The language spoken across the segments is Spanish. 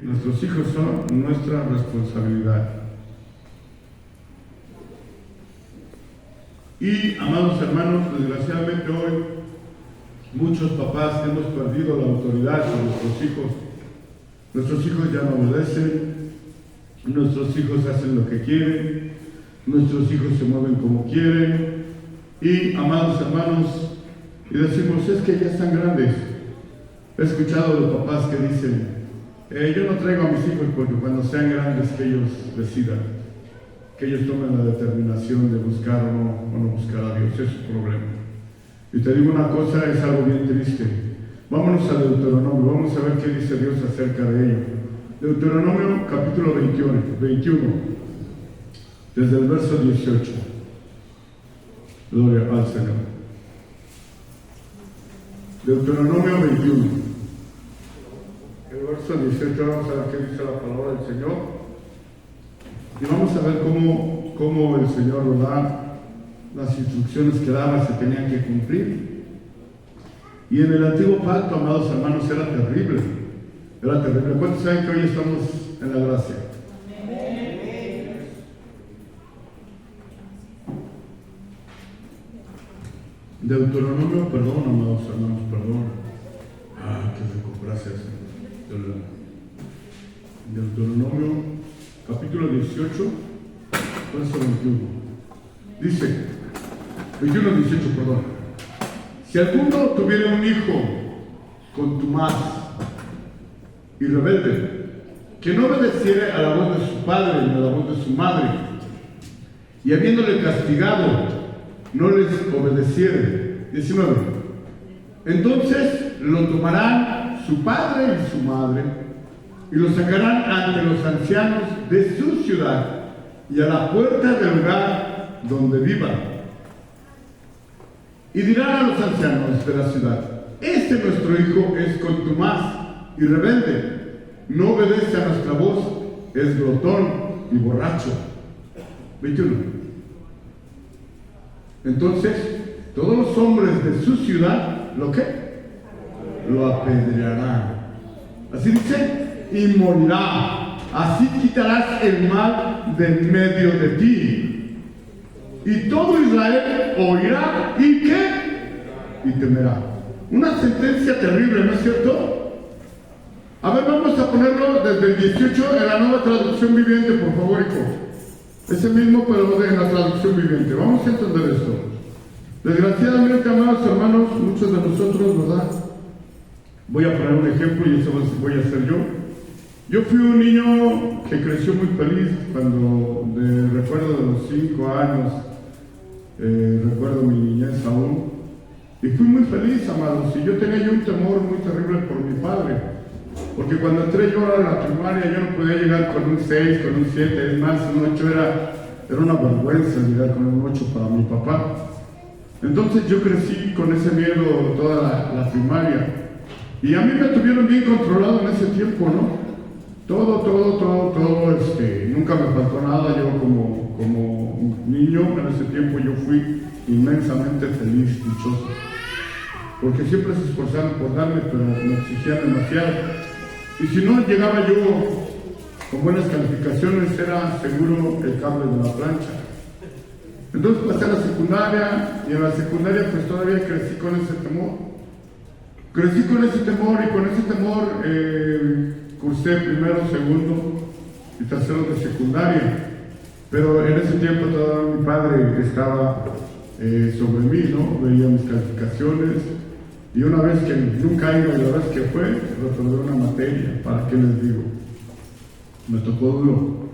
Nuestros hijos son nuestra responsabilidad. Y, amados hermanos, desgraciadamente hoy muchos papás hemos perdido la autoridad sobre nuestros hijos. Nuestros hijos ya no obedecen, nuestros hijos hacen lo que quieren, nuestros hijos se mueven como quieren. Y, amados hermanos, y decimos, es que ya están grandes. He escuchado a los papás que dicen, yo no traigo a mis hijos porque cuando sean grandes que ellos decidan, que ellos tomen la determinación de buscar o no buscar a Dios. Es su problema. Y te digo una cosa, es algo bien triste. Vámonos a Deuteronomio, vamos a ver qué dice Dios acerca de ello. Deuteronomio capítulo 21, desde el verso 18. Gloria al Señor. Deuteronomio 21. El verso 18, vamos a ver qué dice la palabra del Señor. Y vamos a ver cómo el Señor nos da las instrucciones que daba, se tenían que cumplir. Y en el antiguo pacto, amados hermanos, era terrible. Era terrible. ¿Cuántos saben que hoy estamos en la gracia? Deuteronomio, perdón, amados hermanos, perdón. Qué rico, gracias. Deuteronomio capítulo 18, verso 21. Dice, 21-18, perdón. Si alguno tuviera un hijo contumaz y rebelde, que no obedeciera a la voz de su padre ni a la voz de su madre, y habiéndole castigado, no les obedeciere. 19. Entonces lo tomarán su padre y su madre, y lo sacarán ante los ancianos de su ciudad y a la puerta del lugar donde vivan. Y dirán a los ancianos de la ciudad: este nuestro hijo es contumaz y rebelde, no obedece a nuestra voz, es glotón y borracho. 21. Entonces, todos los hombres de su ciudad, ¿lo qué? Lo apedrearán. Así dice, y morirá. Así quitarás el mal de en medio de ti. Y todo Israel oirá y ¿qué? Y temerá. Una sentencia terrible, ¿no es cierto? A ver, vamos a ponerlo desde el 18 en la Nueva Traducción Viviente, por favor, hijo. Ese mismo, pero en la Traducción Viviente. Vamos a entender esto. Desgraciadamente, amados hermanos, muchos de nosotros, ¿verdad? Voy a poner un ejemplo y eso voy a hacer yo. Yo fui un niño que creció muy feliz cuando recuerdo de los 5 años, recuerdo mi niñez aún, y fui muy feliz, amados, y yo tenía un temor muy terrible por mi padre, porque cuando entré yo a la primaria yo no podía llegar con un 6, con un 7, es más, un 8 era una vergüenza llegar con un 8 para mi papá. Entonces yo crecí con ese miedo toda la primaria, y a mí me tuvieron bien controlado en ese tiempo, ¿no? Todo, nunca me faltó nada. Yo como un niño en ese tiempo yo fui inmensamente feliz, dichoso, porque siempre se esforzaron por darme, pero me exigían demasiado, y si no llegaba yo con buenas calificaciones era seguro el cable de la plancha. Entonces pasé a la secundaria, y en la secundaria pues todavía crecí con ese temor. Y con ese temor cursé primero, segundo y tercero de secundaria. Pero en ese tiempo todavía mi padre estaba sobre mí, ¿no? Veía mis calificaciones. Y una vez que nunca iba, la vez que fue, reprobé una materia. ¿Para qué les digo? Me tocó duro.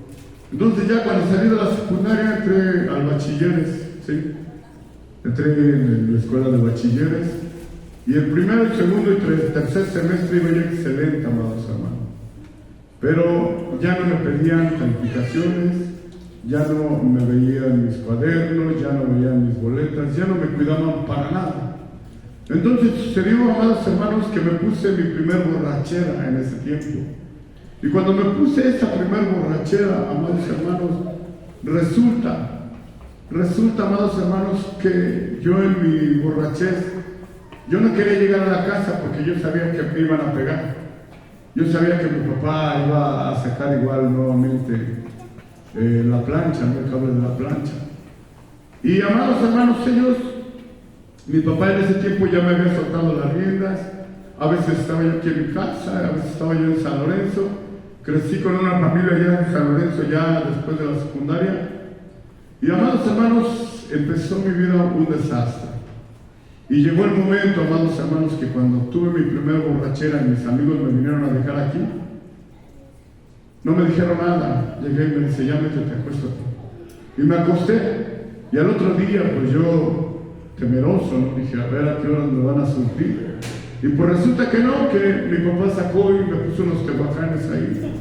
Entonces ya cuando salí de la secundaria entré al bachilleres, ¿sí? Entré en la escuela de bachilleres. Y el primero, el segundo y tercer semestre iba yo excelente, amados hermanos. Pero ya no me pedían calificaciones, ya no me veían mis cuadernos, ya no veían mis boletas, ya no me cuidaban para nada. Entonces sucedió, amados hermanos, que me puse mi primer borrachera en ese tiempo. Y cuando me puse esa primer borrachera, amados hermanos, resulta, amados hermanos, que yo en mi borrachez, yo no quería llegar a la casa porque yo sabía que me iban a pegar. Yo sabía que mi papá iba a sacar igual nuevamente la plancha, ¿no? El cable de la plancha. Y amados hermanos, mi papá en ese tiempo ya me había soltado las riendas. A veces estaba yo aquí en mi casa, a veces estaba yo en San Lorenzo. Crecí con una familia allá en San Lorenzo, ya después de la secundaria. Y amados hermanos, empezó mi vida un desastre. Y llegó el momento, amados hermanos, que cuando tuve mi primera borrachera y mis amigos me vinieron a dejar aquí, no me dijeron nada. Llegué y me dice, ya métete, acuéstate. Y me acosté. Y al otro día, pues yo, temeroso, ¿no? Dije, a ver a qué hora me van a surtir. Y pues resulta que no, que mi papá sacó y me puso unos tehuacanes ahí.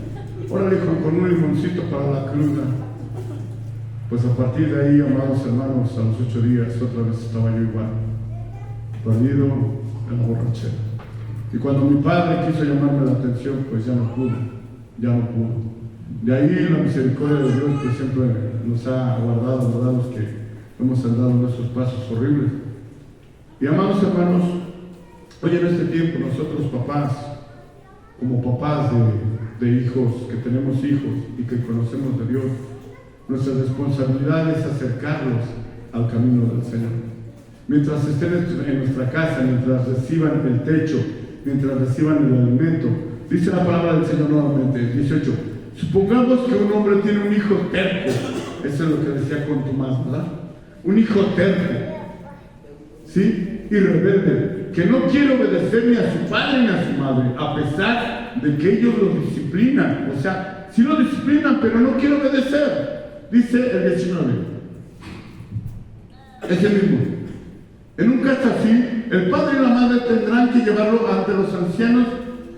Órale, hijo, con un limoncito para la cruda. Pues a partir de ahí, amados hermanos, a los 8 días, otra vez estaba yo igual, perdido en la borrachera. Y cuando mi padre quiso llamarme la atención, pues ya no pudo. De ahí la misericordia de Dios que siempre nos ha guardado, ¿verdad? Los que hemos andado en esos pasos horribles. Y amados hermanos, hoy en este tiempo nosotros papás, como papás de hijos, que tenemos hijos y que conocemos de Dios, nuestra responsabilidad es acercarlos al camino del Señor. Mientras estén en nuestra casa, mientras reciban el techo, mientras reciban el alimento, dice la palabra del Señor nuevamente, 18. Supongamos que un hombre tiene un hijo terco, eso es lo que decía Contumaz, ¿verdad? Un hijo terco, ¿sí? Y rebelde, que no quiere obedecer ni a su padre ni a su madre, a pesar de que ellos lo disciplinan. O sea, sí lo disciplinan, pero no quiere obedecer. Dice el 19. Es el mismo. En un caso así, el padre y la madre tendrán que llevarlo ante los ancianos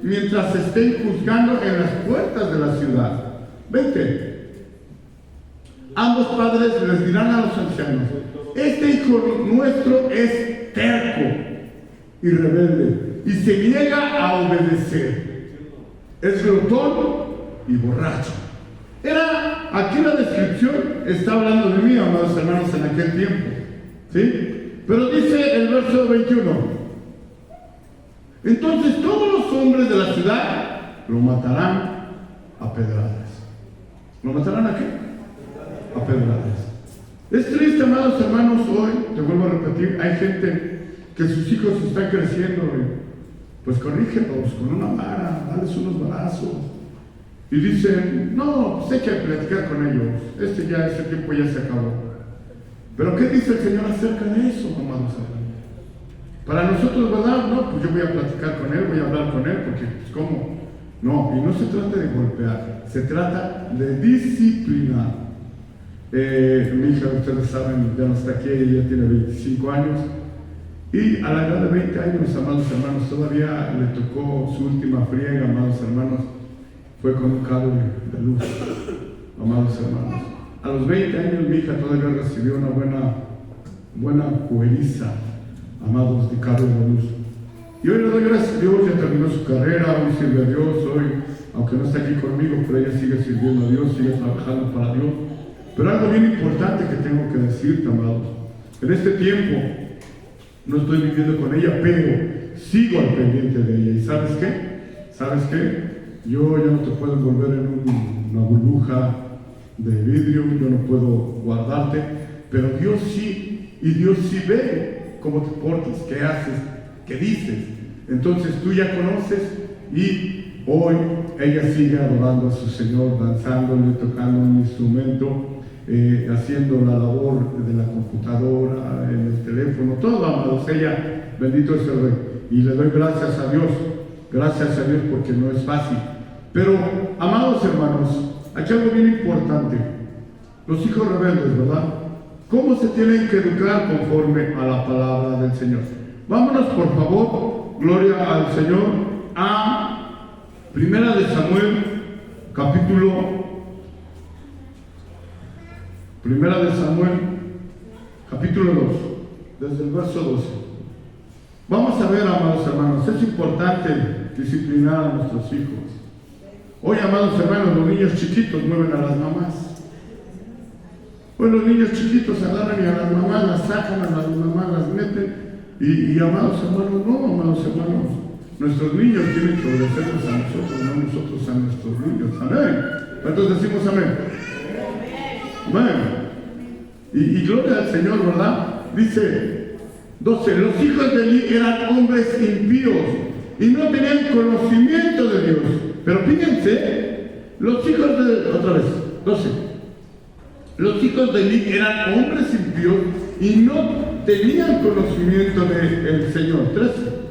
mientras se estén juzgando en las puertas de la ciudad. 20. Ambos padres les dirán a los ancianos: este hijo nuestro es terco y rebelde y se niega a obedecer. Es glotón y borracho. Aquí la descripción está hablando de mí, amados hermanos, en aquel tiempo, ¿sí? Pero dice el verso 21: entonces todos los hombres de la ciudad lo matarán a pedradas. ¿Lo matarán a qué? A pedradas. Es triste, amados hermanos, hoy, te vuelvo a repetir, hay gente que sus hijos están creciendo y pues corrígelos con una vara, dales unos varazos. Y dicen, no, pues hay que platicar con ellos, ese tiempo ya se acabó. Pero ¿qué dice el Señor acerca de eso, amados hermanos? Para nosotros, ¿verdad? No, pues yo voy a platicar con él, voy a hablar con él, porque pues ¿cómo? No, y no se trata de golpear, se trata de disciplinar. Mi hija, ustedes saben, ya no está aquí, ella tiene 25 años. Y a la edad de 20 años, amados hermanos, todavía le tocó su última friega, amados hermanos. Fue con un cable de luz, amados hermanos. A los 20 años mi hija todavía recibió una buena pueriza, amados, de cable de luz. Y hoy le doy gracias a Dios, ya terminó su carrera, hoy sirve a Dios, hoy, aunque no está aquí conmigo, pero ella sigue sirviendo a Dios, sigue trabajando para Dios. Pero algo bien importante que tengo que decirte, amados, en este tiempo no estoy viviendo con ella, pero sigo al pendiente de ella. ¿Y sabes qué? Yo ya no te puedo envolver en una burbuja de vidrio, yo no puedo guardarte, pero Dios sí, y Dios sí ve cómo te portas, qué haces, qué dices. Entonces tú ya conoces, y hoy ella sigue adorando a su Señor, danzándole, tocando un instrumento, haciendo la labor de la computadora, en el teléfono, todo, amados. Ella, bendito es el Rey, y le doy gracias a Dios porque no es fácil. Pero, amados hermanos, aquí algo bien importante: los hijos rebeldes, ¿verdad? ¿Cómo se tienen que educar conforme a la palabra del Señor? Vámonos, por favor, gloria al Señor, a Primera de Samuel, capítulo 2, desde el verso 12. Vamos a ver, amados hermanos, es importante disciplinar a nuestros hijos. Hoy, amados hermanos, los niños chiquitos mueven a las mamás. Hoy los niños chiquitos agarran y a las mamás las sacan, a las mamás las meten. Y amados hermanos, nuestros niños tienen que obedecernos a nosotros, no nosotros a nuestros niños. Amén. ¿Cuántos decimos amén? Amén. Y gloria al Señor, ¿verdad? Dice 12, los hijos de Eli eran hombres impíos y no tenían conocimiento de Dios. Pero fíjense, los hijos de, otra vez, 12, los hijos de Eli eran hombres impíos y no tenían conocimiento del Señor. 13,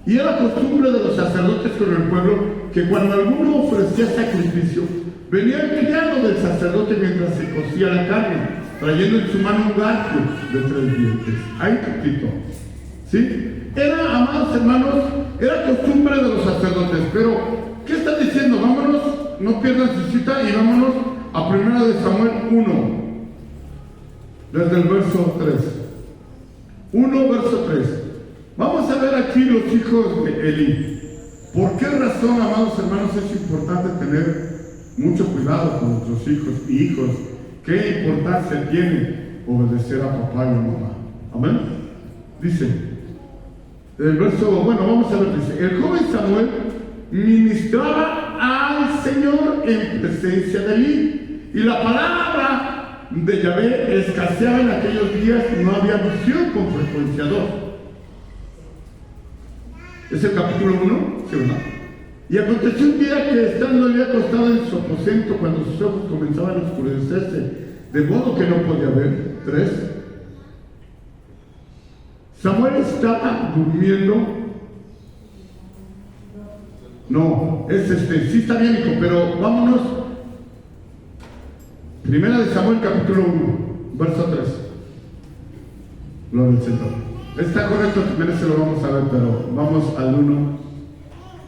y era costumbre de los sacerdotes con el pueblo que cuando alguno ofrecía sacrificio, venía el criado del sacerdote mientras se cocía la carne, trayendo en su mano un garfio de 3 dientes. Ahí poquito. ¿Sí? Era, amados hermanos, era costumbre de los sacerdotes. Pero, ¿qué está diciendo? Vámonos, no pierdan su cita y vámonos a 1 de Samuel 1, desde el verso 3. 1, verso 3. Vamos a ver aquí los hijos de Eli. ¿Por qué razón, amados hermanos, es importante tener mucho cuidado con nuestros hijos y hijos? ¿Qué importancia tiene obedecer a papá y a mamá? Amén. Dice, el verso, bueno, vamos a ver, dice, el joven Samuel ministraba al Señor en presencia de Eli, y la palabra de Yahvé escaseaba en aquellos días, no había visión con frecuencia. 2. ¿Es el capítulo 1? Sí, ¿verdad? Y aconteció un día que estando Eli acostado en su aposento, cuando sus ojos comenzaban a oscurecerse, de modo que no podía ver. 3. Samuel estaba durmiendo. No, es sí está bien, hijo, pero vámonos. 1 de Samuel, capítulo 1, verso 3. Gloria al Señor. Está correcto, primero se lo vamos a ver, pero vamos al 1.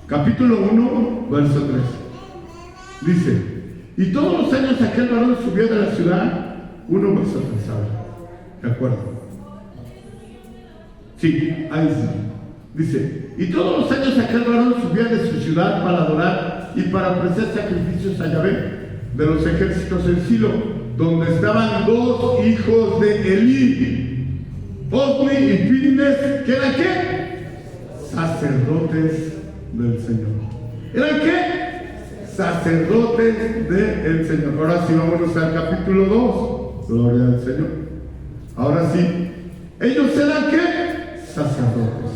Capítulo 1, verso 3. Dice, y todos los años aquel varón subió de la ciudad. 1, verso 3, ¿de acuerdo? Sí, ahí está. Dice, y todos los años aquel varón subía de su ciudad para adorar y para ofrecer sacrificios a Yahvé de los ejércitos en Silo, donde estaban 2 hijos de Eli, Ofni y Finehas, que eran ¿qué? Sacerdotes del Señor. ¿Eran qué? Sacerdotes del Señor. Ahora sí, vámonos al capítulo 2. Gloria al Señor. Ahora sí, ellos eran ¿qué? Sacerdotes.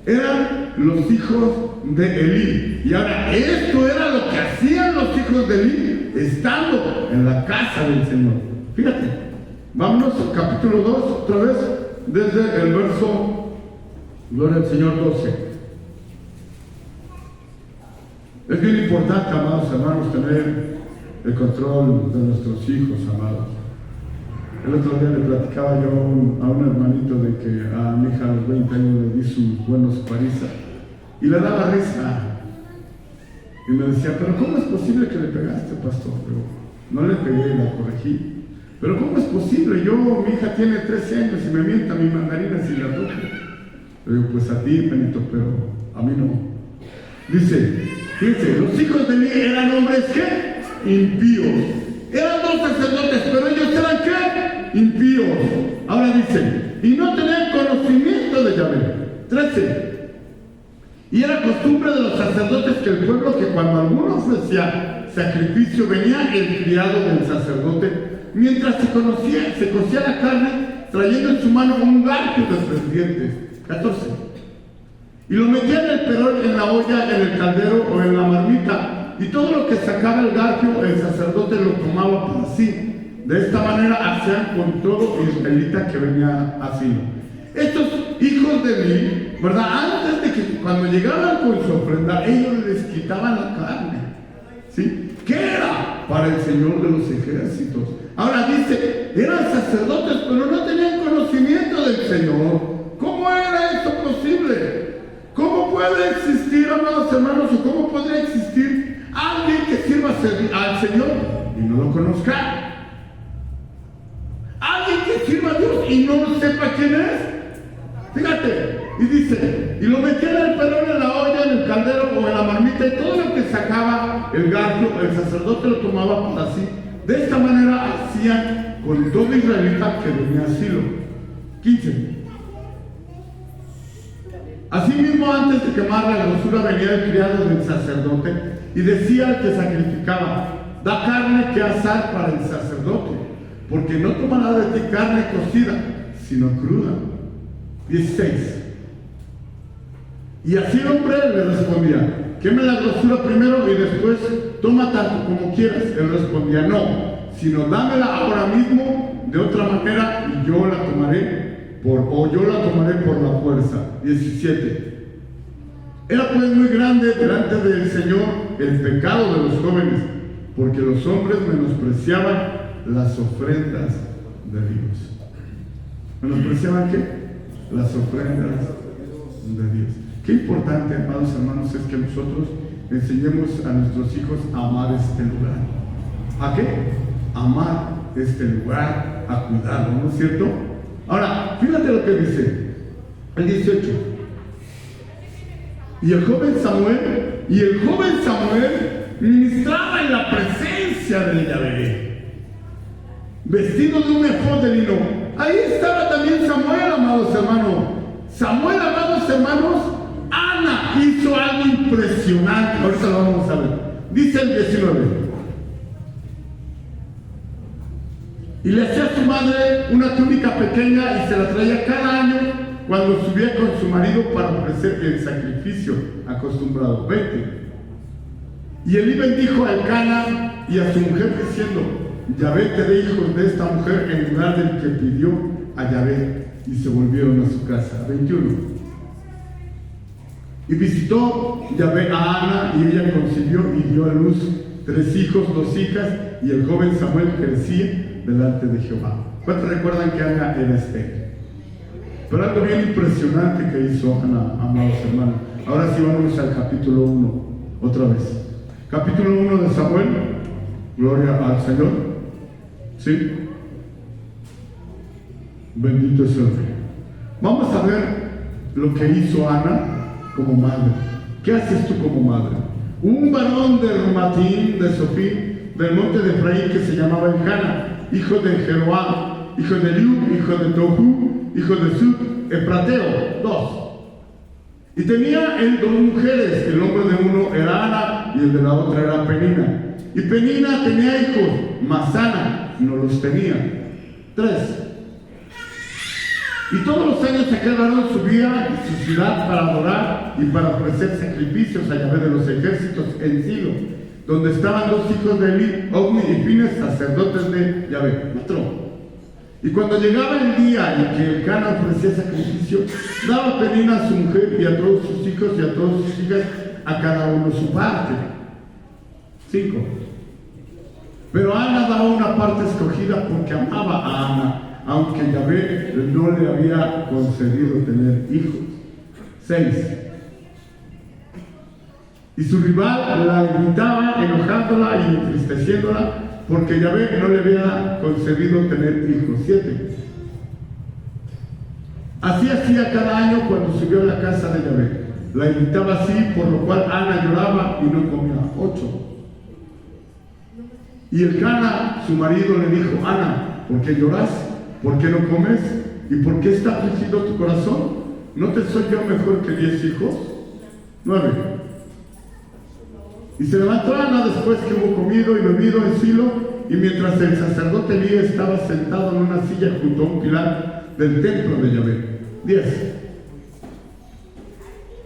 Eran los hijos de Eli. Y ahora, esto era lo que hacían los hijos de Eli estando en la casa del Señor. Fíjate. Vámonos al capítulo 2, otra vez, desde el verso, gloria al Señor, 12. Es bien importante, amados hermanos, tener el control de nuestros hijos, amados. El otro día le platicaba yo a un hermanito de que a mi hija a los 20 años le di sus buenos parisas y le daba risa. Y me decía, pero ¿cómo es posible que le pegaste, pastor? Pero no le pegué, la corregí. Pero ¿cómo es posible? Mi hija tiene 13 años y me mienta mi mandarina si la toco. Le digo, pues a ti, Benito, pero a mí no. Dice, fíjense, los hijos de Eli eran hombres, ¿qué? Impíos. Eran 2 sacerdotes, pero ellos eran, ¿qué? Impíos. Ahora dice, y no tenían conocimiento de Yahvé. 13. Y era costumbre de los sacerdotes que el pueblo, que cuando alguno ofrecía sacrificio, venía el criado del sacerdote, mientras se cocía la carne, trayendo en su mano un garfio de 3 dientes. 14. Y lo metía en el perol, en la olla, en el caldero o en la marmita, y todo lo que sacaba el garfio, el sacerdote lo tomaba para sí. De esta manera hacían con todo israelita que venía a Silo. Estos hijos de Eli, ¿verdad? Antes de que cuando llegaban con su ofrenda, ellos les quitaban la carne. ¿Sí? ¿Qué era? Para el Señor de los ejércitos. Ahora dice, eran sacerdotes, pero no tenían conocimiento del Señor. ¿Cómo era esto posible? ¿Cómo puede existir, amados hermanos, o cómo podría existir alguien que sirva al Señor y no lo conozca? Alguien que sirva a Dios y no sepa quién es. Fíjate, y dice, y lo metía en el perón, en la olla, en el caldero o en la marmita, y todo lo que sacaba el garfio, el sacerdote lo tomaba para sí. De esta manera hacían con todo israelita que venía a Silo. 15. Asimismo, antes de quemar la grosura venía el criado del sacerdote y decía al que sacrificaba: da carne que asar para el sacerdote, porque no tomará de ti carne cocida, sino cruda. 16. Y así el hombre le respondía: queme la grosura primero y después toma tanto como quieras. Él respondía: no, sino dámela ahora mismo, de otra manera, y yo la tomaré por la fuerza. 17. Era pues muy grande delante del Señor el pecado de los jóvenes, porque los hombres menospreciaban las ofrendas de Dios. ¿Menospreciaban qué? Las ofrendas de Dios. Qué importante, amados hermanos, es que nosotros enseñemos a nuestros hijos a amar este lugar. ¿A qué? Amar este lugar, a cuidarlo, ¿no es cierto? Ahora, fíjate lo que dice el 18. Y el joven Samuel ministraba en la presencia de Yahvé, vestido de un efod de lino. Ahí estaba también Samuel, amados hermanos. Samuel, amados hermanos, Ana hizo algo impresionante. Ahorita lo vamos a ver. Dice el 19. Y le hacía a su madre una túnica pequeña y se la traía cada año cuando subía con su marido para ofrecer el sacrificio acostumbrado. 20. Y Elí bendijo a Elcana y a su mujer diciendo: Yahvé te dé hijos de esta mujer en lugar del que pidió a Yahvé. Y se volvieron a su casa. 21. Y visitó Yahvé a Ana y ella concibió y dio a luz 3 hijos, 2 hijas, y el joven Samuel crecía delante de Jehová. ¿Cuántos recuerdan que Ana era estéril? Pero algo bien impresionante que hizo Ana, amados hermanos. Ahora sí vamos al capítulo 1, otra vez. Capítulo 1 de Samuel. Gloria al Señor. ¿Sí? Bendito es el Rey. Vamos a ver lo que hizo Ana como madre. ¿Qué haces tú como madre? Un varón de Rumatín, de Sofí, del monte de Efraín, que se llamaba Elcana, hijo de Jeroam, hijo de Eliú, hijo de Tohu, hijo de Sub, Efrateo. 2. Y tenía él 2 mujeres. El nombre de uno era Ana y el de la otra era Penina. Y Penina tenía hijos, mas Ana no los tenía. 3. Y todos los años aquel varón subía a su ciudad para adorar y para ofrecer sacrificios a Yahvé de los ejércitos en Silo, donde estaban 2 hijos de Elí, Ofni y Fines, sacerdotes de Yahvé. 4. Y cuando llegaba el día en que Elcana ofrecía sacrificio, daba Penina a su mujer y a todos sus hijos y a todas sus hijas, a cada uno su parte. 5. Pero Ana daba una parte escogida porque amaba a Ana, aunque Yahvé no le había concedido tener hijos. 6. Y su rival la irritaba, enojándola y entristeciéndola, porque Yahvé no le había concedido tener hijos. 7. Así hacía cada año cuando subió a la casa de Yahvé. La irritaba así, por lo cual Ana lloraba y no comía. 8. Y Elcana, su marido, le dijo: Ana, ¿por qué lloras? ¿Por qué no comes? ¿Y por qué está afligido tu corazón? ¿No te soy yo mejor que 10 hijos? 9. Y se levantó Ana después que hubo comido y bebido en Silo, y mientras el sacerdote Elí estaba sentado en una silla junto a un pilar del templo de Yahvé. 10.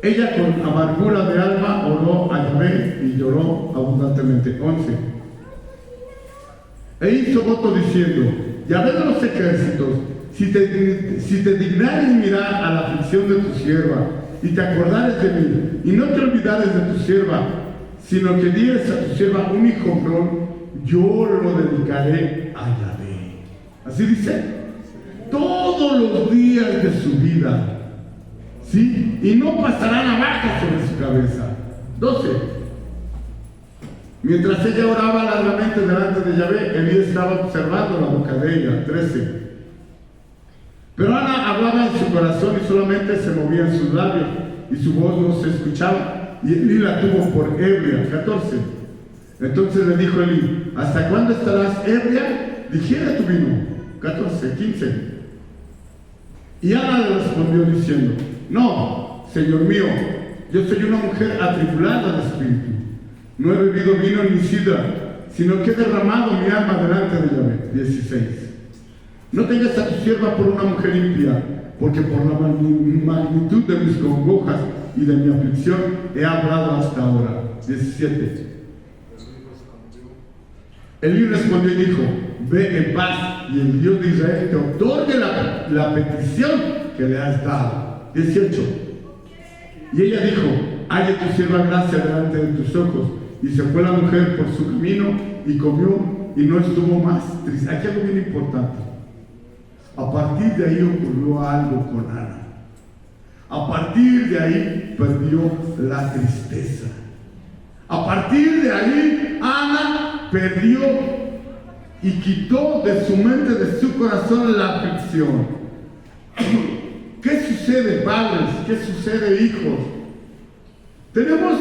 Ella con amargura de alma oró a Yahvé y lloró abundantemente. 11. E hizo voto diciendo: Yahvé de los ejércitos, si te dignares mirar a la aflicción de tu sierva, y te acordares de mí, y no te olvidares de tu sierva, sino que dieres a tu sierva un hijo varón, yo lo dedicaré a Yahvé. Así dice, todos los días de su vida, ¿sí? Y no pasará navaja sobre su cabeza. 12. Mientras ella oraba largamente delante de Yahvé, Elí estaba observando la boca de ella. 13. Pero Ana hablaba en su corazón y solamente se movían sus labios, y su voz no se escuchaba, y Elí la tuvo por ebria. 14. Entonces le dijo Elí: ¿hasta cuándo estarás ebria? Digiere tu vino. 14. 15. Y Ana le respondió diciendo: no, Señor mío, yo soy una mujer atribulada de espíritu. No he bebido vino ni sidra, sino que he derramado mi alma delante de Yahvé. 16. No tengas a tu sierva por una mujer impía, porque por la magnitud de mis congojas y de mi aflicción he hablado hasta ahora. 17. Elí respondió y dijo: ve en paz, y el Dios de Israel te otorgue la petición que le has dado. 18. Y ella dijo: halle tu sierva gracia delante de tus ojos. Y se fue la mujer por su camino y comió y no estuvo más triste. Aquí algo bien importante. A partir de ahí ocurrió algo con Ana. A partir de ahí perdió la tristeza. A partir de ahí Ana perdió y quitó de su mente, de su corazón, la aflicción. ¿Qué sucede, padres? ¿Qué sucede, hijos? Tenemos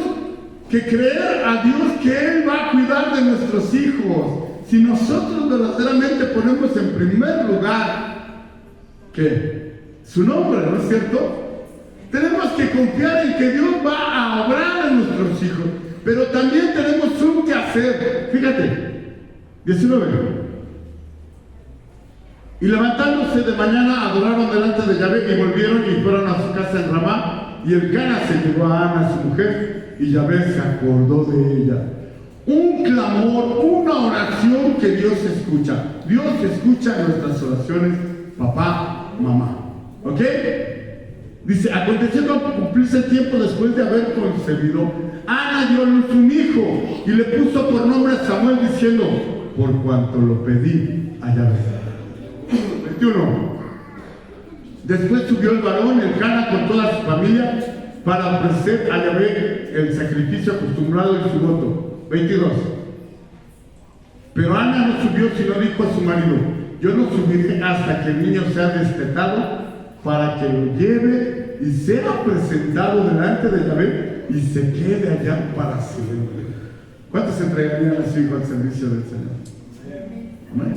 que creer a Dios que Él va a cuidar de nuestros hijos. Si nosotros verdaderamente ponemos en primer lugar ¿qué? Su nombre, ¿no es cierto? Tenemos que confiar en que Dios va a obrar en nuestros hijos, pero también tenemos un que hacer. Fíjate, 19. Y levantándose de mañana adoraron delante de Yahvé y volvieron y fueron a su casa en Ramá, y el Cana se llevó a Ana su mujer, y Yahvé se acordó de ella. Un clamor, una oración que Dios escucha. Dios escucha nuestras oraciones, papá, mamá. ¿Ok? Dice: aconteció que al cumplirse el tiempo después de haber concebido, Ana dio a luz un hijo y le puso por nombre Samuel, diciendo: por cuanto lo pedí a Yahvé. 21. Después subió el varón, el Cana, con toda su familia, para ofrecer a Yahvé el sacrificio acostumbrado y su voto. 22. Pero Ana no subió, sino dijo a su marido: yo no subiré hasta que el niño sea destetado, para que lo lleve y sea presentado delante de Yahvé y se quede allá para siempre. ¿Cuántos entregarían a su hijo al servicio del Señor? Amén.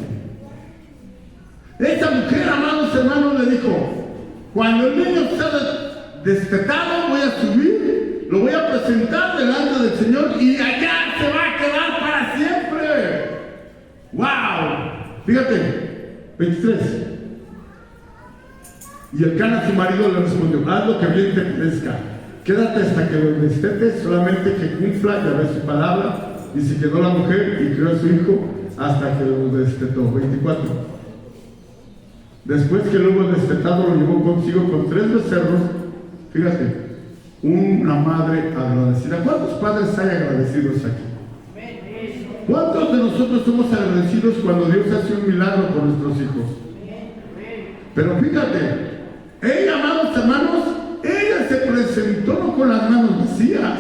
Esta mujer, amados hermanos, le dijo: cuando el niño sea destetado, voy a subir, lo voy a presentar delante del Señor y allá se va a quedar para siempre. ¡Wow! Fíjate, 23. Y el Cana, su marido, le respondió: haz lo que bien te parezca, quédate hasta que lo destetes, solamente que cumpla Yahvé su palabra. Y se quedó la mujer y crió a su hijo hasta que lo destetó. 24. Después que lo hubo destetado, lo llevó consigo con 3 becerros. Fíjate, una madre agradecida. ¿Cuántos padres hay agradecidos aquí? ¿Cuántos de nosotros somos agradecidos cuando Dios hace un milagro con nuestros hijos? Pero fíjate, ella, amados hermanos, ella se presentó no con las manos vacías,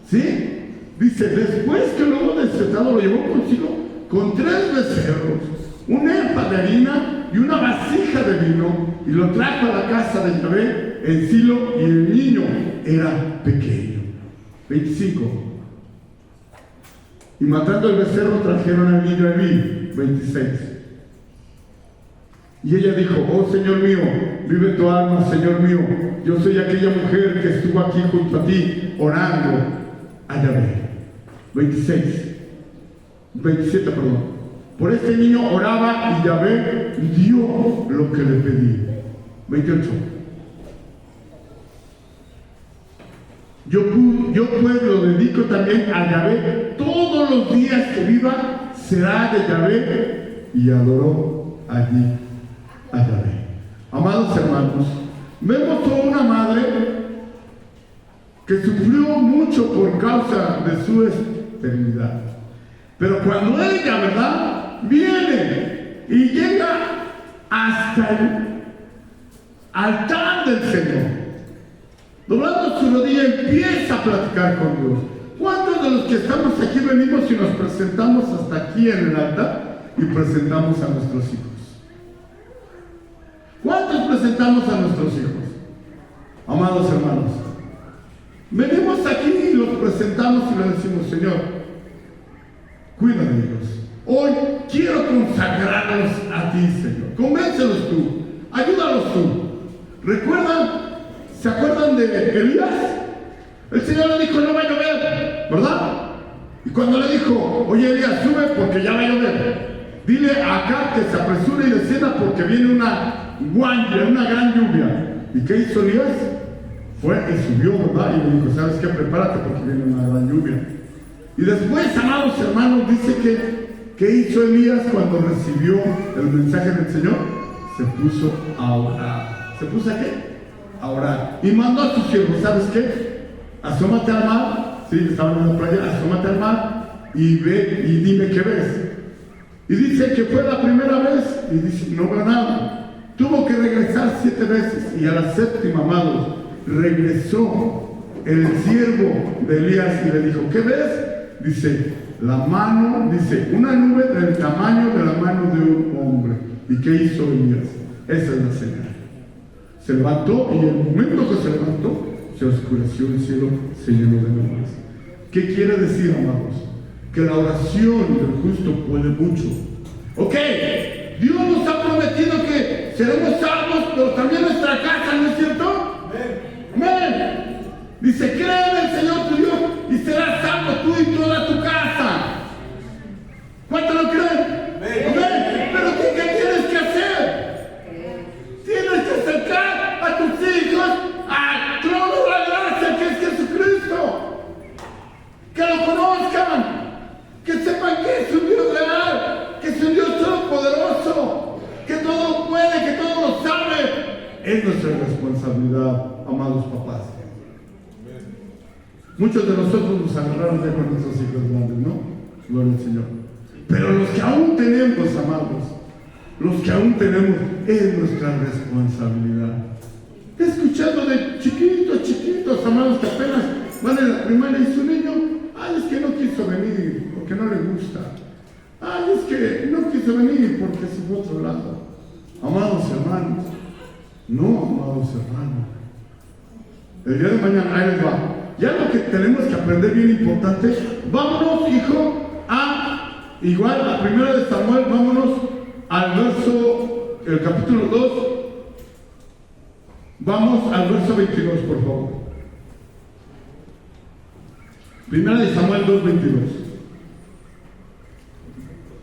¿sí? Dice: después que lo hubo destetado, lo llevó consigo con 3 becerros, un efa de harina y una vasija de vino, y lo trajo a la casa de Yahvé en Silo, y el niño era pequeño. 25. Y matando el becerro, trajeron al niño a Elí. 26. Y ella dijo: oh Señor mío, vive tu alma, Señor mío, yo soy aquella mujer que estuvo aquí junto a ti orando a Yahvé. 27, perdón. Por este niño oraba y Yahvé dio lo que le pedí. 28. Yo pues lo dedico también a Yahvé. Todos los días que viva será de Yahvé. Y adoró allí a Yahvé. Amados hermanos, vemos a una madre que sufrió mucho por causa de su esterilidad. Pero cuando ella, ¿verdad?, viene y llega hasta el altar del Señor, doblando su rodilla, empieza a platicar con Dios. ¿Cuántos de los que estamos aquí venimos y nos presentamos hasta aquí en el altar y presentamos a nuestros hijos? ¿Cuántos presentamos a nuestros hijos? Amados hermanos, venimos aquí y los presentamos y le decimos: Señor, cuida de ellos. Hoy quiero consagrarlos a ti, Señor. Convéncelos tú, ayúdalos tú. ¿Se acuerdan donde Elías, el Señor le dijo, no va a llover, ¿verdad? Y cuando le dijo, oye Elías, sube porque ya va a llover. Dile a Acab que se apresure y descienda porque viene una gran lluvia. ¿Y qué hizo Elías? Fue y subió, ¿verdad? Y le dijo, ¿sabes qué? Prepárate porque viene una gran lluvia. Y después, amados hermanos, dice que hizo Elías cuando recibió el mensaje del Señor. Se puso a orar. ¿Se puso a qué? A orar. Y mandó a sus siervos, ¿sabes qué? Asómate al mar. Sí, estaban en la playa. Asómate al mar y ve y dime qué ves. Y dice que fue la primera vez y dice, no veo nada. Tuvo que regresar 7 veces y a la 7ª, amados, regresó el siervo de Elías y le dijo, ¿qué ves? Dice, la mano, dice, una nube del tamaño de la mano de un hombre. ¿Y qué hizo Elías? Esa es la señal. Se levantó y en el momento que se levantó, se oscureció el cielo, se llenó de nubes. ¿Qué quiere decir, amados? Que la oración del justo puede mucho. Ok, Dios nos ha prometido que seremos salvos, pero también nuestra casa, ¿no es cierto? Amén. Dice, cree en el Señor tu Dios y serás salvo tú y toda tu casa. ¿Cuánto lo creen? Amén. Pero ¿qué tienes que hacer? Tienes que acercar a tus hijos al trono de la gracia que es Jesucristo. Que lo conozcan. Que sepan que es un Dios real, que es un Dios todopoderoso, que todo lo puede, que todo lo sabe. Es nuestra responsabilidad, amados papás. Muchos de nosotros nos agarraron ya con nuestros hijos grandes, ¿no? Gloria al Señor. Pero los que aún tenemos, amados, los que aún tenemos, es nuestra responsabilidad. He escuchado de chiquitos, amados, que apenas van en la primaria y su niño, es que no quiso venir porque no le gusta. Es que no quiso venir porque se fue a otro lado. Amados hermanos, no, amados hermanos. El día de mañana, ahí les va. Ya lo que tenemos que aprender bien importante, vámonos, hijo, igual a 1 de Samuel, vámonos al verso, el capítulo 2, vamos al verso 22, por favor. 1 de Samuel 2:22.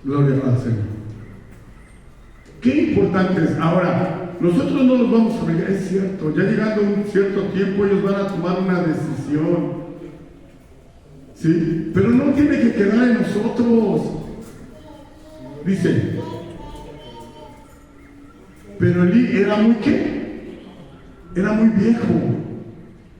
Gloria al Señor. Qué importante es. Ahora, nosotros no los vamos a obligar, es cierto, ya llegando un cierto tiempo ellos van a tomar una decisión. ¿Sí? Pero no tiene que quedar en nosotros. Dice, pero Elí era muy ¿qué? Era muy viejo.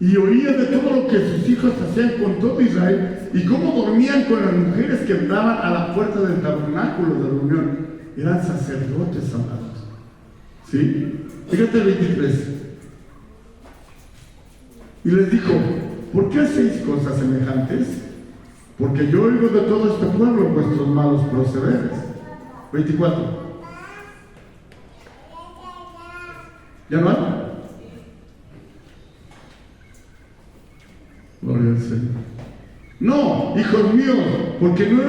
Y oía de todo lo que sus hijos hacían con todo Israel y cómo dormían con las mujeres que entraban a la puerta del tabernáculo de reunión. Eran sacerdotes, amados. ¿Sí? Fíjate el 23. Y les dijo, ¿por qué hacéis cosas semejantes? Porque yo oigo de todo este pueblo vuestros malos procederes. 24. ¿Ya no hay? Gloria al Señor. No, hijos míos, porque no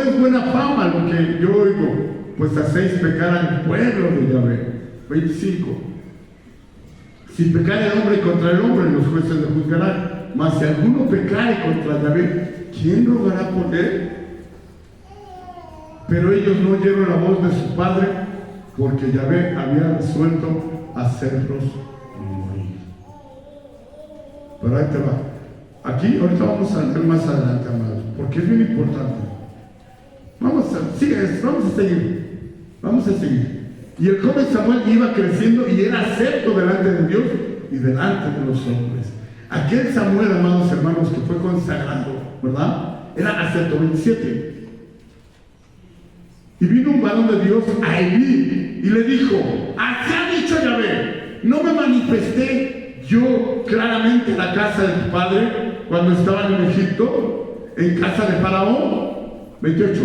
es buena fama lo que yo oigo, pues hacéis pecar al pueblo de Yahvé. 25. Si pecare el hombre contra el hombre, los jueces le juzgarán. Mas si alguno pecare contra Yahvé, ¿quién rogará por él? Pero ellos no oyeron la voz de su padre, porque Yahvé había resuelto hacerlos morir. Pero ahí te va. Aquí, ahorita vamos a ver más adelante, amados, porque es bien importante. Vamos a seguir. Y el joven Samuel iba creciendo y era acepto delante de Dios y delante de los hombres. Aquel Samuel, amados hermanos, que fue consagrado, ¿verdad? Era acepto. 27. Y vino un varón de Dios a Elí y le dijo, así ha dicho Yahvé, no me manifesté yo claramente en la casa de tu padre cuando estaban en Egipto, en casa de Faraón. 28.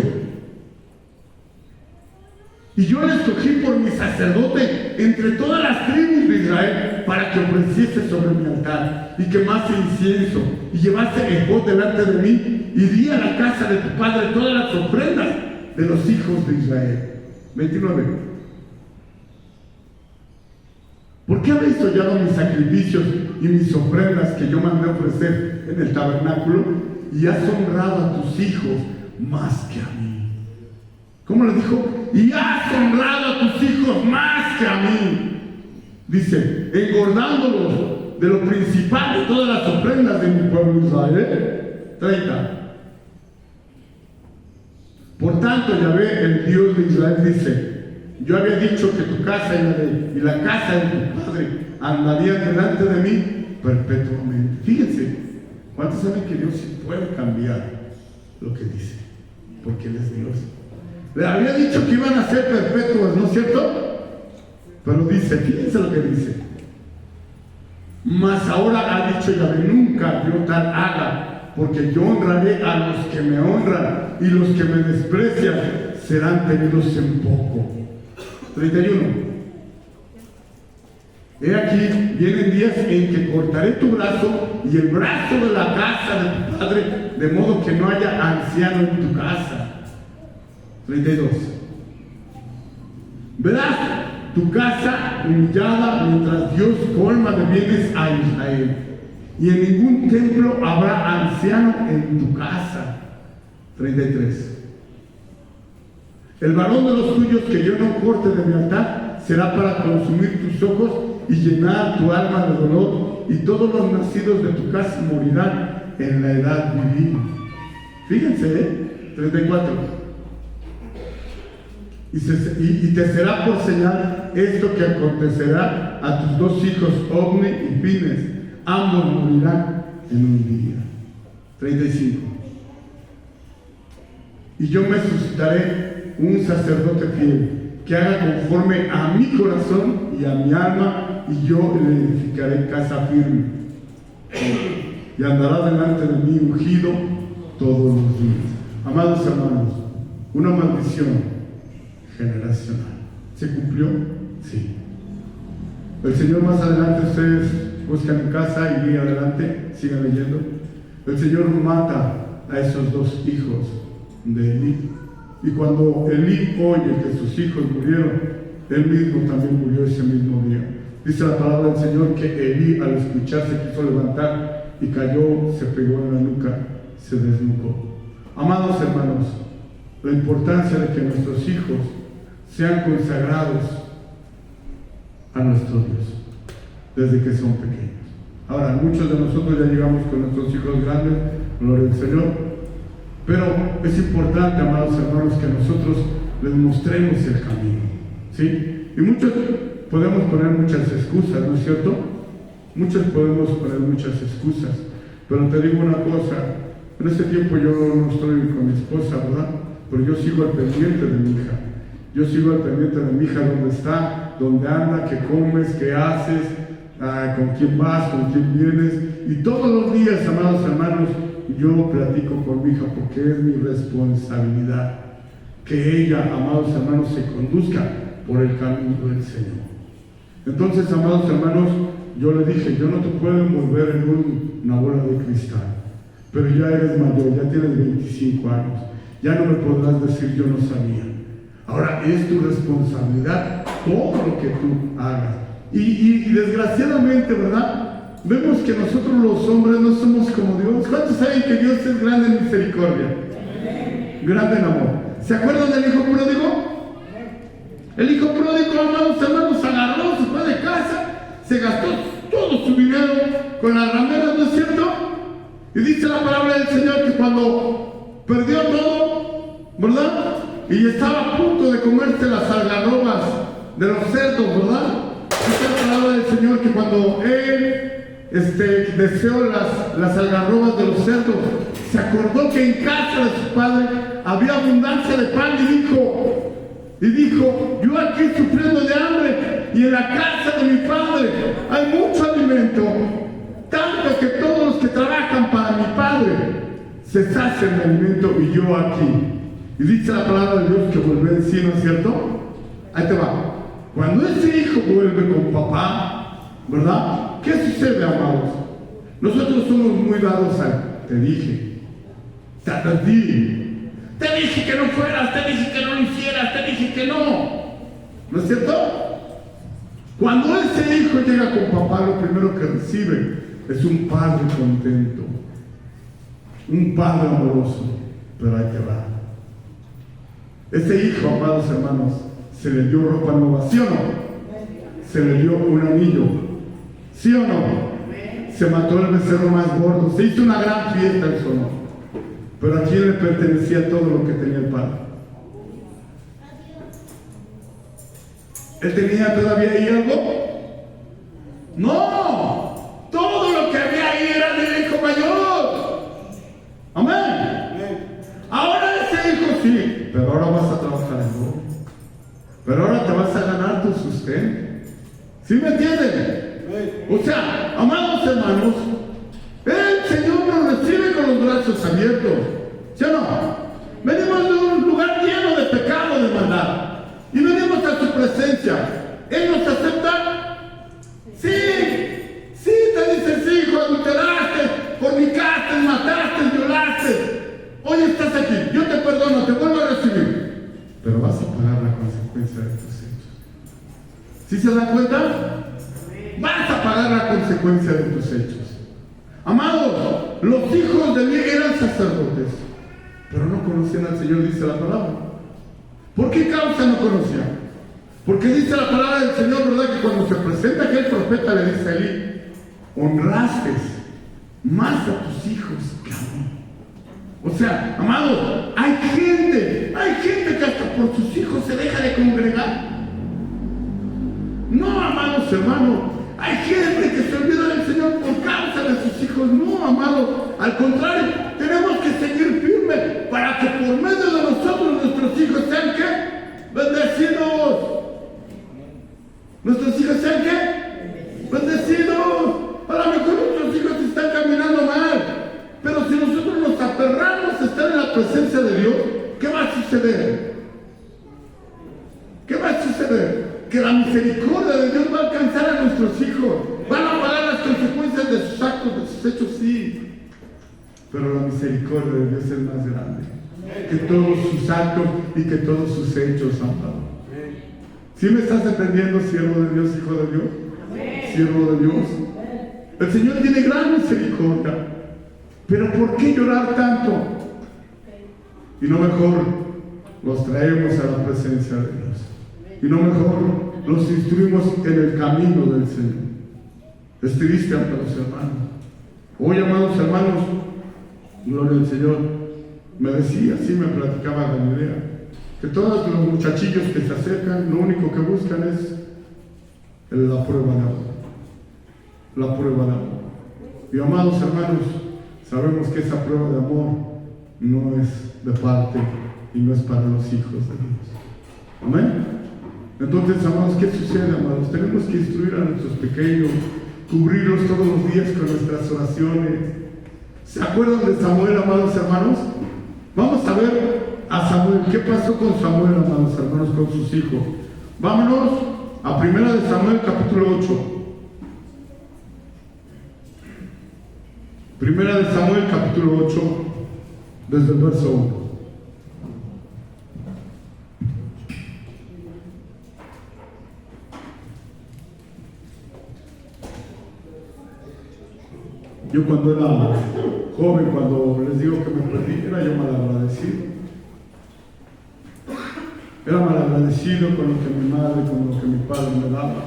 Y yo le escogí por mi sacerdote entre todas las tribus de Israel para que ofreciese sobre mi altar y quemase incienso y llevase efod delante de mí y di a la casa de tu padre todas las ofrendas de los hijos de Israel. 29. ¿Por qué habéis hollado mis sacrificios y mis ofrendas que yo mandé ofrecer en el tabernáculo? Y has honrado a tus hijos más que a mí. ¿Cómo le dijo? Y has honrado a tus hijos más que a mí. Dice, engordándolos de lo principal de todas las ofrendas de mi pueblo Israel. 30. Por tanto, Yahvé, el Dios de Israel, dice: yo había dicho que tu casa y la casa de tu padre andarían delante de mí perpetuamente. Fíjense, ¿cuántos saben que Dios sí puede cambiar lo que dice? Porque Él es Dios. Le había dicho que iban a ser perpetuos, ¿no es cierto? Pero dice, fíjense lo que dice: mas ahora ha dicho Yahvé, nunca yo tal haga, porque yo honraré a los que me honran, y los que me desprecian serán tenidos en poco. 31. He aquí, vienen días en que cortaré tu brazo y el brazo de la casa de tu padre, de modo que no haya anciano en tu casa. 32. Verás tu casa humillada mientras Dios colma de bienes a Israel, y en ningún templo habrá anciano en tu casa. 33. El varón de los tuyos que yo no corte de mi altar será para consumir tus ojos y llenar tu alma de dolor, y todos los nacidos de tu casa morirán en la edad divina. Fíjense, 34. Y te será por señal esto que acontecerá a tus dos hijos, Ovni y Fines, ambos morirán en un día. 35. Y yo me suscitaré un sacerdote fiel, que haga conforme a mi corazón y a mi alma, y yo le edificaré casa firme, y andará delante de mí ungido todos los días. Amados hermanos, una maldición generacional. ¿Se cumplió? Sí. El Señor, más adelante, ustedes buscan en casa y bien adelante, sigan leyendo. El Señor mata a esos dos hijos de Elí. Y cuando Elí oye que sus hijos murieron, él mismo también murió ese mismo día. Dice la palabra del Señor que Elí, al escuchar, se quiso levantar y cayó, se pegó en la nuca, se desnudó. Amados hermanos, la importancia de que nuestros hijos sean consagrados a nuestro Dios desde que son pequeños. Ahora, muchos de nosotros ya llegamos con nuestros hijos grandes, gloria al Señor, pero es importante, amados hermanos, que nosotros les mostremos el camino, ¿sí? Y muchos podemos poner muchas excusas, ¿no es cierto? Muchos podemos poner muchas excusas, pero te digo una cosa: en este tiempo yo no estoy con mi esposa, ¿verdad? Pero yo sigo al pendiente de mi hija. Yo sigo al pendiente de mi hija, dónde está, dónde anda, qué comes, qué haces, con quién vas, con quién vienes. Y todos los días, amados hermanos, yo platico con mi hija, porque es mi responsabilidad que ella, amados hermanos, se conduzca por el camino del Señor. Entonces, amados hermanos, yo le dije: yo no te puedo envolver en una bola de cristal, pero ya eres mayor, ya tienes 25 años, ya no me podrás decir yo no sabía. Ahora es tu responsabilidad todo lo que tú hagas. Y desgraciadamente, ¿verdad? Vemos que nosotros los hombres no somos como Dios. ¿Cuántos saben que Dios es grande en misericordia? Grande en amor. ¿Se acuerdan del hijo pródigo? El hijo pródigo, amados hermanos, agarró, se fue de casa, se gastó todo su dinero con las rameras, ¿no es cierto? Y dice la palabra del Señor que cuando perdió todo, ¿verdad? Y estaba a punto de comerse las algarrobas de los cerdos, ¿verdad? Dice la palabra del Señor que cuando él deseó las algarrobas de los cerdos, se acordó que en casa de su padre había abundancia de pan, y dijo: yo aquí sufriendo de hambre, y en la casa de mi padre hay mucho alimento, tanto que todos los que trabajan para mi padre se sacian de alimento, y yo aquí. Y dice la palabra de Dios que vuelve en sí, ¿no es cierto? Ahí te va. Cuando ese hijo vuelve con papá, ¿verdad? ¿Qué sucede, amados? Nosotros somos muy dados a: te dije, te advertí, te dije que no fueras, te dije que no lo hicieras, te dije que no. ¿No es cierto? Cuando ese hijo llega con papá, lo primero que recibe es un padre contento, un padre amoroso. Pero ahí te va. Ese hijo, amados hermanos, se le dio ropa nueva, ¿sí o no? Se le dio un anillo, ¿sí o no? Se mató el becerro más gordo, se hizo una gran fiesta, eso no. Pero a quién le pertenecía todo lo que tenía el padre. ¿Él tenía todavía ahí algo? No, todo lo que había ahí era del hijo mayor. Amén. Ahora ese hijo sí, pero ahora vas a trabajar en oro. Pero ahora te vas a ganar tu sustento. ¿Sí me entienden? O sea, amados hermanos, el Señor nos recibe con los brazos abiertos. ¿Sí o no? Venimos de un lugar lleno de pecado, de maldad. Y venimos a su presencia. ¿Él nos acepta? Sí. Sí, te dice, sí, hijo, adulteraste, fornicaste, mataste, violaste. Hoy estás aquí. Yo te perdono, te vuelvo a recibir. Pero vas a pagar la consecuencia de tus hechos. ¿Sí se dan cuenta? Vas a pagar la consecuencia de tus hechos. Amados, los hijos de Eli eran sacerdotes, pero no conocían al Señor, dice la palabra. ¿Por qué causa no conocían? Porque dice la palabra del Señor, ¿verdad? Que cuando se presenta aquel profeta le dice a Eli, honraste más a tus hijos que a mí. O sea, amados, hay gente que hasta por sus hijos se deja de congregar. No, amados hermanos, hay gente que se olvida del Señor por causa de sus hijos. No, amados, al contrario, tenemos que seguir firmes para que por medio de nosotros nuestros hijos sean ¿qué? Bendecidos. ¿Nuestros hijos sean qué? Bendecidos. A lo mejor nuestros hijos están caminando mal, pero si nosotros nos aferramos a estar en la presencia de Dios, ¿qué va a suceder? ¿Qué va a suceder? Que la misericordia de Dios va a alcanzar a nuestros hijos. Van a pagar las consecuencias de sus actos, de sus hechos, sí. Pero la misericordia de Dios es más grande que todos sus actos y que todos sus hechos, amado. ¿Sí me estás entendiendo, siervo de Dios, hijo de Dios? Siervo de Dios. El Señor tiene gran misericordia. Pero ¿por qué llorar tanto? Y no mejor los traemos a la presencia de Dios. Y no mejor los instruimos en el camino del Señor. Es triste, amados hermanos. Hoy, amados hermanos, gloria al Señor, me decía, así me platicaba Galilea, que todos los muchachillos que se acercan, lo único que buscan es la prueba de amor. La prueba de amor. Y amados hermanos, sabemos que esa prueba de amor no es de parte y no es para los hijos de Dios. Amén. Entonces, amados, ¿qué sucede, amados? Tenemos que instruir a nuestros pequeños, cubrirlos todos los días con nuestras oraciones. ¿Se acuerdan de Samuel, amados hermanos? Vamos a ver a Samuel. ¿Qué pasó con Samuel, amados hermanos, con sus hijos? Vámonos a 1 de Samuel, capítulo 8. 1 de Samuel, capítulo 8, desde el verso 1. Yo cuando era joven, cuando les digo que me perdí, era yo malagradecido. Era malagradecido con lo que mi madre, con lo que mi padre me daba.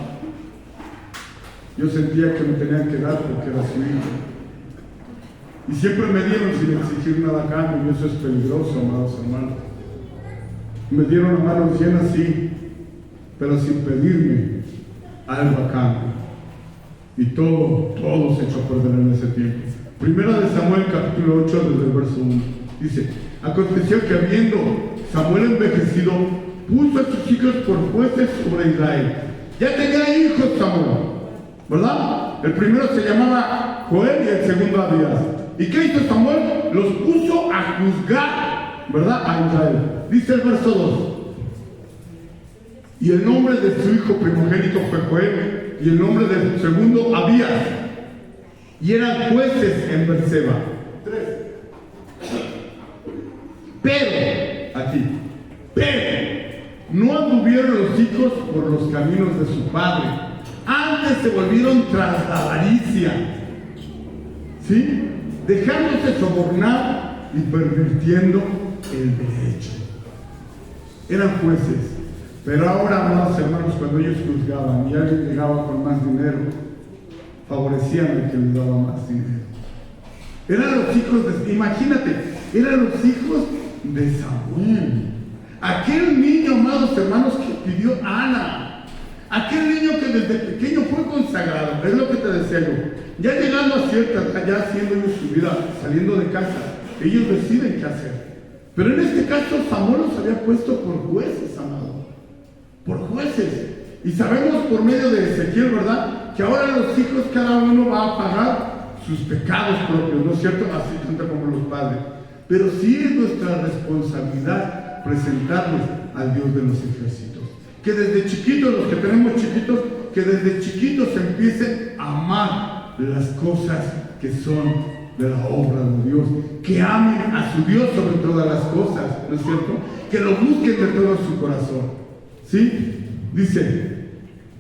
Yo sentía que me tenían que dar porque era su hijo. Y siempre me dieron sin exigir nada a cambio, y eso es peligroso, amados hermanos. Me dieron a manos llenas, sí, pero sin pedirme algo a cambio. Y todo se echó a perder en ese tiempo. 1 de Samuel, capítulo 8, desde el verso 1. Dice, aconteció que habiendo Samuel envejecido, puso a sus hijos por jueces sobre Israel. Ya tenía hijos Samuel, ¿verdad? El primero se llamaba Joel y el segundo Abías. ¿Y qué hizo Samuel? Los puso a juzgar, ¿verdad? A Israel. Dice el verso 2. Y el nombre de su hijo primogénito fue Joel, y el nombre de su segundo Abías. Y eran jueces en Berseba. 3. Pero no anduvieron los hijos por los caminos de su padre, antes se volvieron tras la avaricia, ¿sí? Dejándose sobornar y pervirtiendo el derecho. Eran jueces, pero ahora, amados hermanos, cuando ellos juzgaban y alguien llegaba con más dinero, favorecían al que les daba más dinero. Eran los hijos de, imagínate, eran los hijos de Samuel. Aquel niño, amados hermanos, que pidió Ana. Aquel niño que desde pequeño fue consagrado. Es lo que te decía yo. Ya llegando a cierta edad, ya haciendo ellos su vida, saliendo de casa, ellos deciden qué hacer. Pero en este caso Samuel los había puesto por jueces, amado. Por jueces. Y sabemos por medio de Ezequiel, ¿verdad?, que ahora los hijos cada uno va a pagar sus pecados propios, ¿no es cierto? Así tanto como los padres. Pero sí es nuestra responsabilidad presentarles al Dios de los ejércitos. Que desde chiquitos, los que tenemos chiquitos, que desde chiquitos empiecen a amar las cosas que son de la obra de Dios, que amen a su Dios sobre todas las cosas, ¿no es cierto? Que lo busquen de todo su corazón, ¿sí? Dice,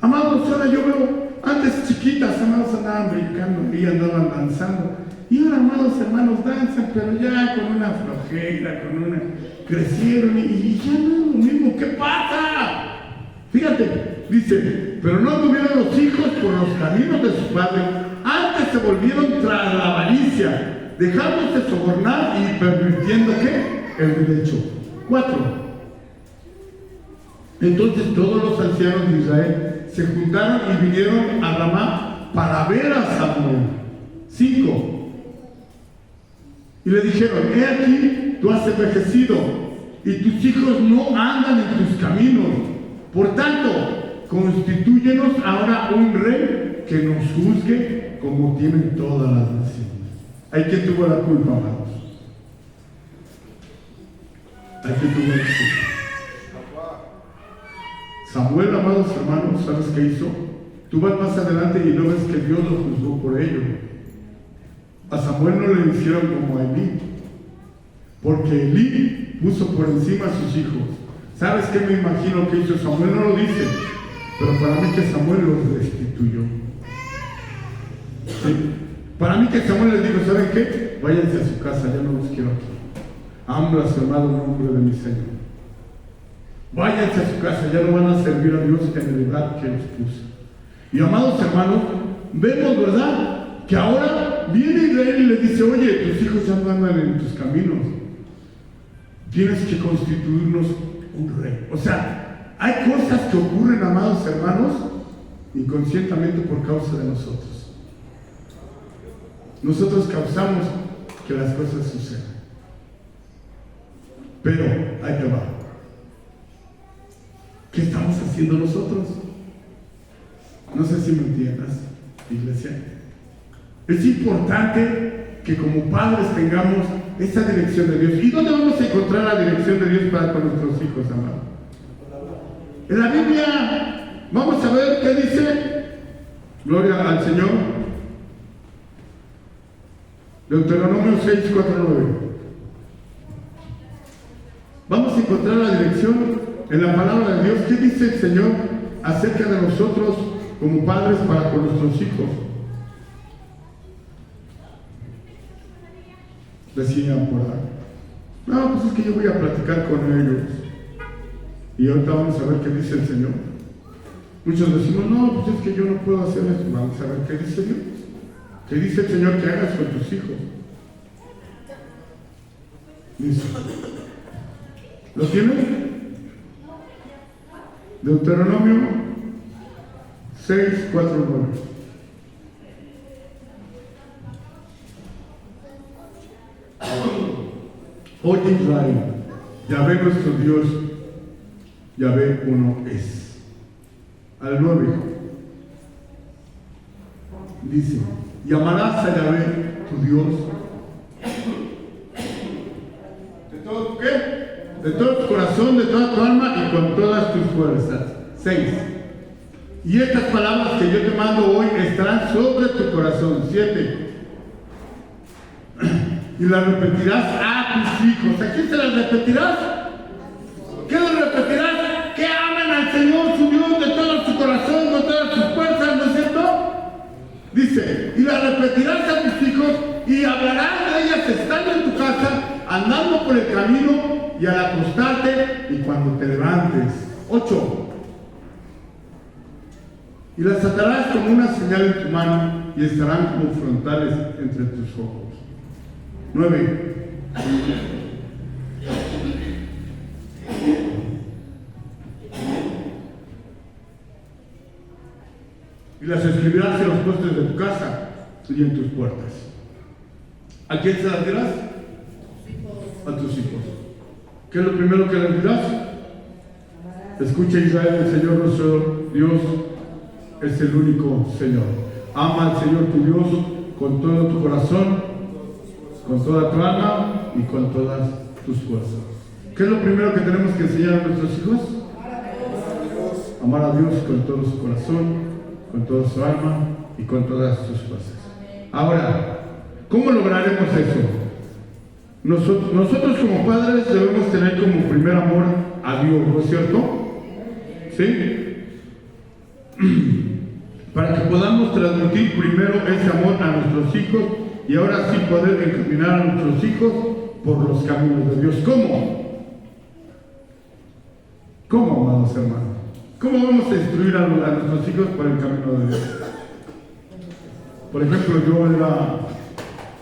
amados, ahora yo veo, antes chiquitas, amados, andaban brincando y andaban danzando, y ahora, amados hermanos, danzan, pero ya con una flojera, crecieron y ya no es lo mismo. ¿Qué pasa? Fíjate, dice, pero no tuvieron los hijos por los caminos de su padre, antes se volvieron tras la avaricia, dejándose sobornar y pervirtiendo, ¿qué?, el derecho. 4. Entonces todos los ancianos de Israel se juntaron y vinieron a Ramá para ver a Samuel. 5. Y le dijeron, he aquí, tú has envejecido y tus hijos no andan en tus caminos. Por tanto, constitúyenos ahora un rey que nos juzgue como tienen todas las naciones. ¿Hay quien tuvo la culpa, amados? ¿Hay quien tuvo la culpa? Samuel, amados hermanos, ¿sabes qué hizo? Tú vas más adelante y no ves que Dios lo juzgó por ello. A Samuel no le hicieron como a Elí, porque Elí puso por encima a sus hijos. ¿Sabes qué me imagino que hizo Samuel? No lo dice, pero para mí que Samuel los destituyó. ¿Sí? Para mí que Samuel les dijo, ¿saben qué? Váyanse a su casa, ya no los quiero aquí. Han blasfemado el nombre de mi Señor. Váyanse a su casa, ya no van a servir a Dios en el lugar que los puso. Y amados hermanos, vemos, ¿verdad?, que ahora viene Israel y le dice, oye, tus hijos ya no andan en tus caminos. Tienes que constituirnos un rey. O sea, hay cosas que ocurren, amados hermanos, inconscientemente por causa de nosotros. Nosotros causamos que las cosas sucedan. Pero, ahí te va. ¿Qué estamos haciendo nosotros? No sé si me entiendas, iglesia. Es importante que como padres tengamos esa dirección de Dios. ¿Y dónde vamos a encontrar la dirección de Dios para con nuestros hijos, amados? En la Biblia, vamos a ver qué dice. Gloria al Señor. Deuteronomio 6, 4, 9. Vamos a encontrar la dirección en la palabra de Dios. ¿Qué dice el Señor acerca de nosotros como padres para con nuestros hijos? Decían por ahí, no, pues es que yo voy a platicar con ellos. Y ahorita vamos a ver qué dice el Señor. Muchos decimos, no, pues es que yo no puedo hacer eso. Vamos a ver qué dice Dios. ¿Qué dice el Señor que hagas con tus hijos? Dice, ¿lo tienen? Deuteronomio 6, 4, 9. Oye Israel, Yahvé nuestro Dios, Yahvé uno es. Al 9 dice, y amarás a Yahvé tu Dios de todo tu ¿qué? De todo tu corazón, de toda tu alma y con todas tus fuerzas. 6. Y estas palabras que yo te mando hoy estarán sobre tu corazón. 7. Y las repetirás a tus hijos. ¿A quién se las repetirás? ¿Qué les repetirás? Que amen al Señor su Dios de todo su corazón, con todas sus fuerzas, ¿no es cierto? por el camino y al acostarte y cuando te levantes. 8. Y las atarás como una señal en tu mano y estarán como frontales entre tus ojos. 9. Y las escribirás en los postes de tu casa y en tus puertas. ¿A quién se las dirás? A tus hijos. ¿Qué es lo primero que les dirás? Escucha, Israel, el Señor nuestro Dios es el único Señor. Ama al Señor tu Dios con todo tu corazón, con toda tu alma y con todas tus fuerzas. ¿Qué es lo primero que tenemos que enseñar a nuestros hijos? Amar a Dios con todo su corazón, con toda su alma y con todas sus fuerzas. Ahora, ¿cómo lograremos eso? Nosotros como padres debemos tener como primer amor a Dios, ¿no es cierto? ¿Sí? Para que podamos transmitir primero ese amor a nuestros hijos y ahora sí poder encaminar a nuestros hijos por los caminos de Dios. ¿Cómo? ¿Cómo, amados hermanos? ¿Cómo vamos a instruir a nuestros hijos por el camino de Dios? Por ejemplo, yo era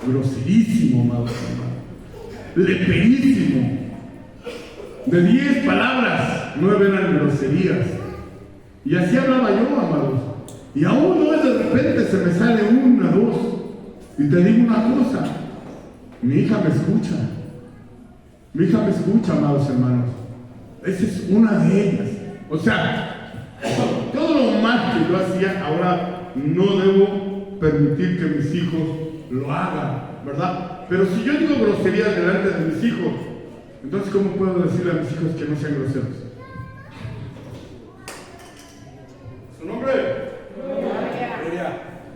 groserísimo, amados hermanos, leperísimo. De 10 palabras, 9 eran groserías. Y así hablaba yo, amados. Y aún no, de repente se me sale una, dos. Y te digo una cosa, mi hija me escucha. Mi hija me escucha, amados hermanos. Esa es una de ellas. O sea, todo lo mal que yo hacía, ahora no debo permitir que mis hijos lo hagan, ¿verdad? Pero si yo digo groserías delante de mis hijos, entonces ¿cómo puedo decirle a mis hijos que no sean groseros? ¿Su nombre?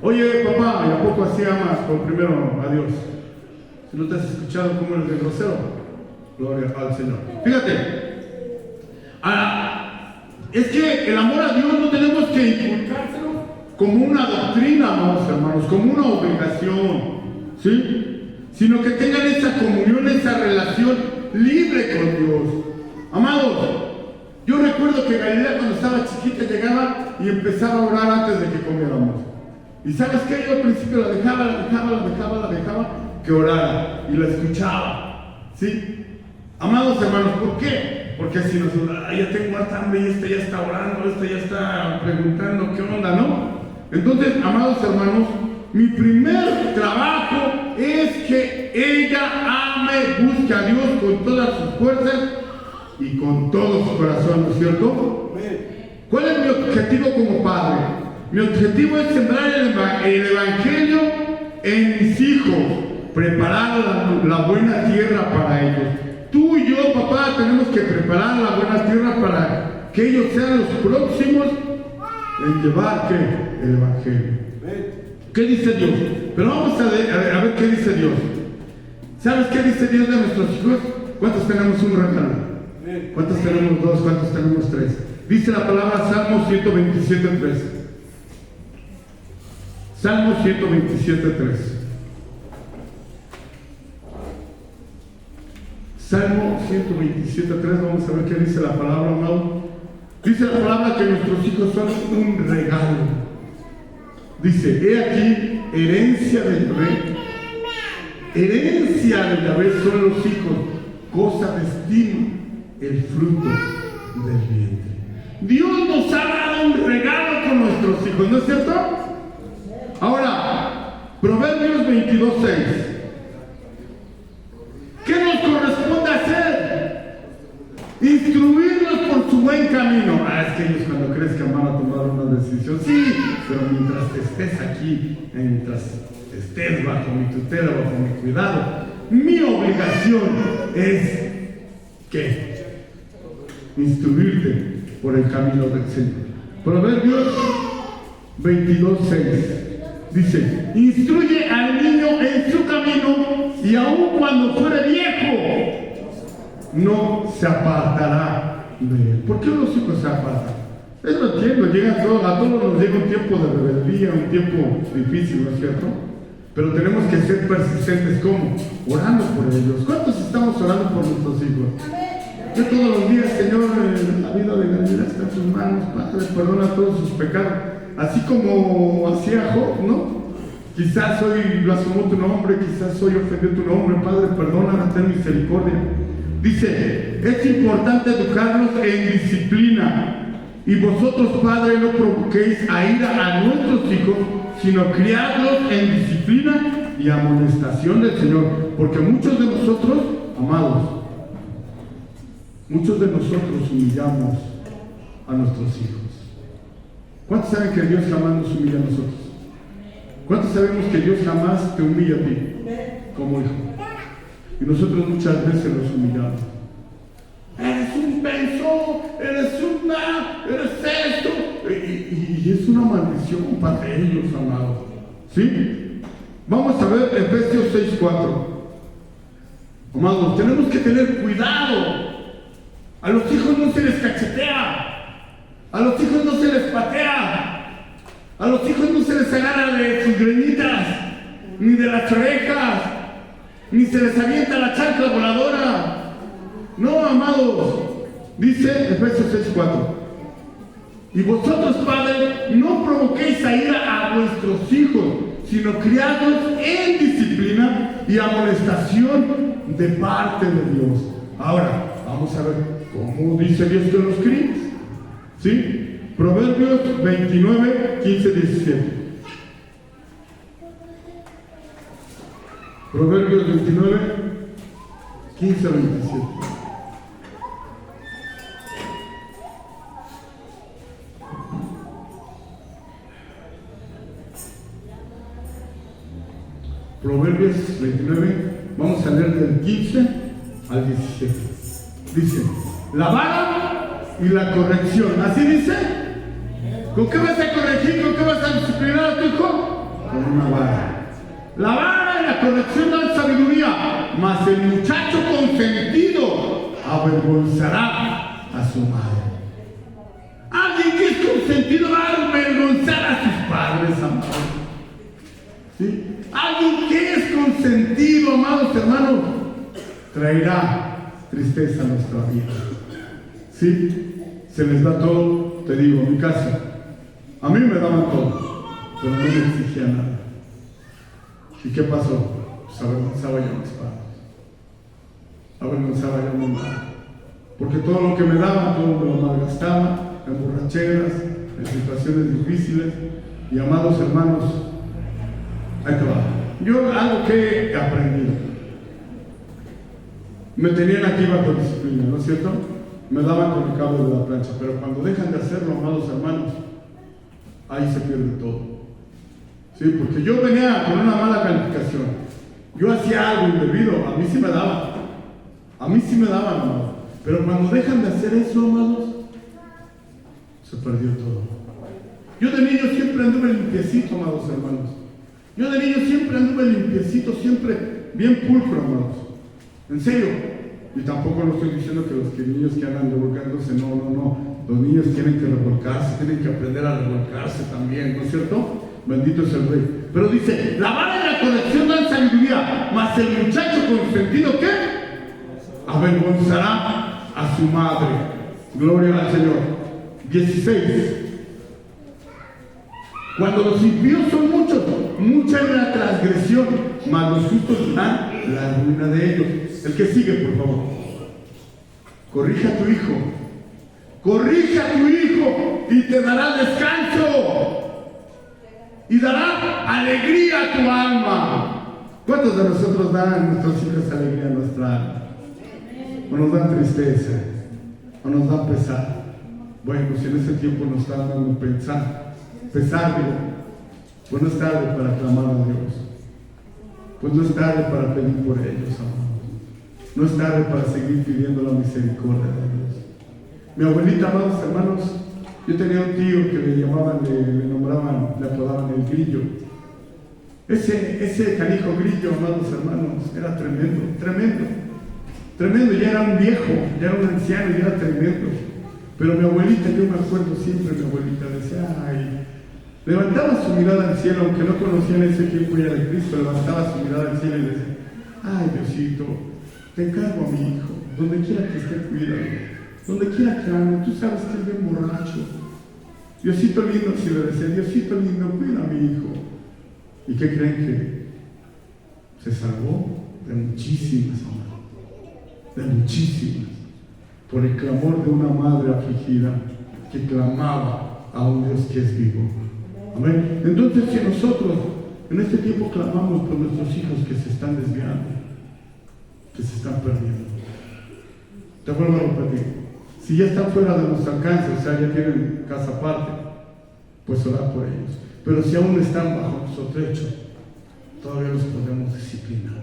Oye, papá, ¿y a poco así amas por primero a Dios? Si no te has escuchado, ¿cómo eres de grosero? Gloria al Señor. Fíjate, es que el amor a Dios no tenemos que inculcárselo como una doctrina, amados hermanos, como una obligación, ¿sí? Sino que tengan esa comunión, esa relación libre con Dios. Amados, yo recuerdo que Galilea cuando estaba chiquita llegaba y empezaba a orar antes de que comiéramos. Y ¿sabes qué? Yo al principio la dejaba que orara y la escuchaba, ¿sí? Amados hermanos, ¿por qué? Porque si nosotros, ya tengo harta hambre y esta ya está orando, esta ya está preguntando qué onda, ¿no? Entonces, amados hermanos, mi primer trabajo es que ella ame, busque a Dios con todas sus fuerzas y con todo su corazón, ¿no es cierto? ¿Cuál es mi objetivo como padre? Mi objetivo es sembrar el Evangelio en mis hijos, preparar la buena tierra para ellos. Tú y yo, papá, tenemos que preparar la buena tierra para que ellos sean los próximos en llevar el Evangelio. ¿Qué dice Dios? Pero vamos a ver qué dice Dios. ¿Sabes qué dice Dios de nuestros hijos? ¿Cuántos tenemos un regalo? ¿Cuántos tenemos 2? ¿Cuántos tenemos 3? Dice la palabra Salmo 127:3. Salmo 127:3. Salmo 127:3, vamos a ver qué dice la palabra, amado. Dice la palabra que nuestros hijos son un regalo. Dice, he aquí, herencia de Yahvé. Herencia de Yahvé son los hijos, cosa de estima, el fruto del vientre. Dios nos ha dado un regalo con nuestros hijos, ¿no es cierto? Ahora, Proverbios 22:6. ¿Qué nos corresponde hacer? Instruirlos por su buen camino. Es que ellos cuando crezcan van a tomar una decisión. Sí, pero mientras estés aquí, mientras estés bajo mi tutela, bajo mi cuidado, mi obligación es ¿qué? Instruirte por el camino del Señor. Proverbios 22:6 dice, instruye al niño en su camino y aun cuando fuere viejo no se apartará de él. ¿Por qué los hijos se apartan? Es lo entiendo, a todos nos llega un tiempo de rebeldía, un tiempo difícil, ¿no es cierto? Pero tenemos que ser persistentes, ¿cómo? Orando por ellos. ¿Cuántos estamos orando por nuestros hijos? Yo todos los días, Señor, la vida de Gabriela está en tus manos, Padre, perdona todos sus pecados. Así como hacía Job, ¿no? Quizás hoy blasfemó tu nombre, quizás hoy ofendió tu nombre, Padre, perdóname, ten misericordia. Dice, es importante educarlos en disciplina. Y vosotros, Padre, no provoquéis a ira a nuestros hijos, sino criadlos en disciplina y amonestación del Señor. Porque muchos de nosotros, amados, muchos de nosotros humillamos a nuestros hijos. ¿Cuántos saben que Dios jamás nos humilla a nosotros? ¿Cuántos sabemos que Dios jamás te humilla a ti como hijo? Y nosotros muchas veces los humillamos. Eres un penso, eres esto. Y es una maldición para ellos, amados. ¿Sí? Vamos a ver Efesios 6:4. Amados, tenemos que tener cuidado. A los hijos no se les cachetea. A los hijos no se les patea. A los hijos no se les agarra de sus greñitas, ni de las orejas, ni se les avienta la chancla voladora. No, amados, dice Efesios 6:4. Y vosotros, padres, no provoquéis a ira a vuestros hijos, sino criadlos en disciplina y amonestación de parte de Dios. Ahora, vamos a ver cómo dice Dios que los críes. ¿Sí? Proverbios 29, 15, 17. Proverbios 29, 15 a 27. Proverbios 29, vamos a leer del 15 al 17. Dice, la vara y la corrección. ¿Así dice? ¿Con qué vas a corregir? ¿Con qué vas a disciplinar a tu hijo? Con una vara. La vara y la corrección dan sabiduría, mas el muchacho consentido avergonzará a su madre. Alguien que es consentido va a avergonzar a sus padres, amados. ¿Sí? Alguien que es consentido, amados hermanos, traerá tristeza a nuestra vida. ¿Sí? Se les da todo, te digo, en mi casa. A mí me daban todo, pero no me exigía nada. ¿Y qué pasó? Pues avergonzaba yo a mis padres. Avergonzaba yo a mi madre. Porque todo lo que me daban, todo me lo malgastaba, en borracheras, en situaciones difíciles. Y amados hermanos, ahí te va. Yo algo que he aprendido. Me tenían aquí bajo disciplina, ¿no es cierto? Me daban con el cable de la plancha, pero cuando dejan de hacerlo, amados hermanos, ahí se pierde todo. Sí, porque yo venía con una mala calificación. Yo hacía algo indebido, a mí sí me daban. A mí sí me daban, amados. Pero cuando dejan de hacer eso, amados, se perdió todo. Yo de niño siempre anduve limpiecito, amados hermanos. Yo de niño siempre anduve limpiecito, siempre bien pulcro, amados. En serio. Y tampoco no estoy diciendo que los niños que andan revolcándose, no. Los niños tienen que revolcarse, tienen que aprender a revolcarse también, ¿no es cierto? Bendito es el Rey. Pero dice, la vara y la corrección dan sabiduría, mas el muchacho consentido, ¿qué? Avergonzará a su madre. Gloria al Señor. 16. Cuando los impíos son muchos, mucha es la transgresión, mas los justos dan la ruina de ellos. El que sigue, por favor. Corrija a tu hijo. Corrija a tu hijo y te dará descanso. Y dará alegría a tu alma. ¿Cuántos de nosotros dan nuestros hijos alegría a nuestra alma? ¿O nos dan tristeza? ¿O nos dan pesar? Bueno, si en ese tiempo nos están dando pesar, digo, pues no es tarde para clamar a Dios. Pues no es tarde para pedir por ellos, amados. No es tarde para seguir pidiendo la misericordia de Dios. Mi abuelita, amados hermanos, yo tenía un tío que le llamaban, le nombraban, le apodaban el Grillo. Ese canijo Grillo, amados hermanos, era tremendo. Ya era un viejo, ya era un anciano, ya era tremendo. Pero mi abuelita, yo me acuerdo siempre, mi abuelita decía, ay, Levantaba su mirada al cielo, aunque no conocía en ese tiempo ya de Cristo, levantaba su mirada al cielo y decía: ay, Diosito, te encargo a mi hijo, donde quiera que esté, cuídalo, donde quiera que ande, tú sabes que es bien borracho. Diosito lindo, si le decía: Diosito lindo, cuida a mi hijo. ¿Y qué creen? Que se salvó de muchísimas, de muchísimas, por el clamor de una madre afligida que clamaba a un Dios que es vivo. Amén. Entonces, si nosotros en este tiempo clamamos por nuestros hijos que se están desviando, que se están perdiendo, te vuelvo a repetir, si ya están fuera de nuestro alcance, o sea, ya tienen casa aparte, pues orar por ellos. Pero si aún están bajo nuestro techo, todavía los podemos disciplinar.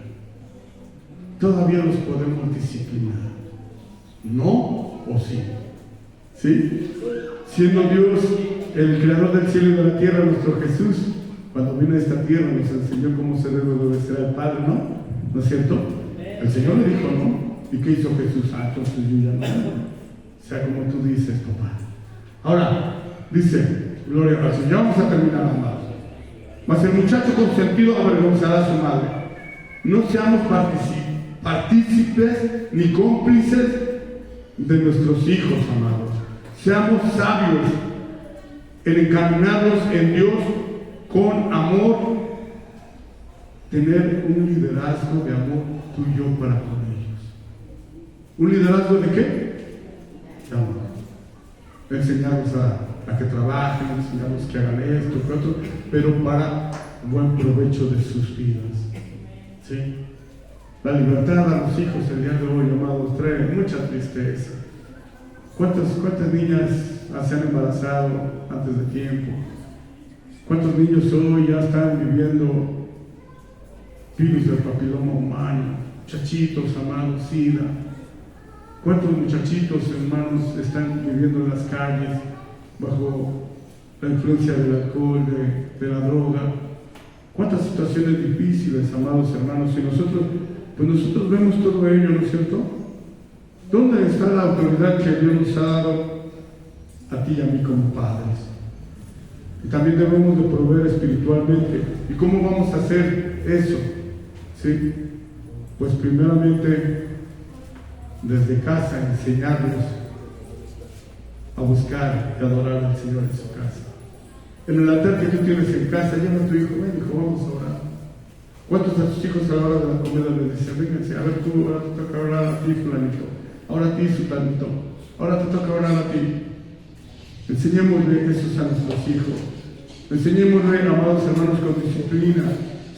Todavía los podemos disciplinar. ¿No o sí? ¿Sí? Siendo Dios el creador del cielo y de la tierra, nuestro Jesús, cuando vino a esta tierra, nos enseñó cómo se debe obedecer al Padre, ¿no? ¿No es cierto? El Señor le dijo no. ¿Y qué hizo Jesús? Ah, entonces yo ya no. O sea, como tú dices, papá. Ahora, dice, gloria al Señor. Ya vamos a terminar, amados. Mas el muchacho consentido avergonzará a su madre. No seamos partícipes ni cómplices de nuestros hijos, amados. Seamos sabios en encaminarlos en Dios con amor, tener un liderazgo de amor tuyo para con ellos. ¿Un liderazgo de qué? De amor. Enseñarlos a que trabajen, enseñarlos que hagan esto, que otro, pero para buen provecho de sus vidas. ¿Sí? La libertad a los hijos el día de hoy, amados, trae mucha tristeza. ¿Cuántas niñas se han embarazado antes de tiempo? ¿Cuántos niños hoy ya están viviendo virus del papiloma humano? Muchachitos, amados, SIDA. ¿Cuántos muchachitos, hermanos, están viviendo en las calles bajo la influencia del alcohol, de la droga? ¿Cuántas situaciones difíciles, amados hermanos? Y nosotros vemos todo ello, ¿no es cierto? ¿Dónde está la autoridad que Dios nos ha dado a ti y a mí como padres? Y también debemos de proveer espiritualmente. ¿Y cómo vamos a hacer eso? ¿Sí? Pues primeramente desde casa enseñarlos a buscar y adorar al Señor en su casa. En el altar que tú tienes en casa, llama a tu hijo: ven, hijo, vamos a orar. ¿Cuántos de tus hijos a la hora de la comida les dicen: vénganse, a ver tú, ahora te toca orar a ti, fulanito, ahora a ti, sutanito, ahora te toca orar a ti? Enseñémosle eso a nuestros hijos. Enseñémosle, amados hermanos, con disciplina,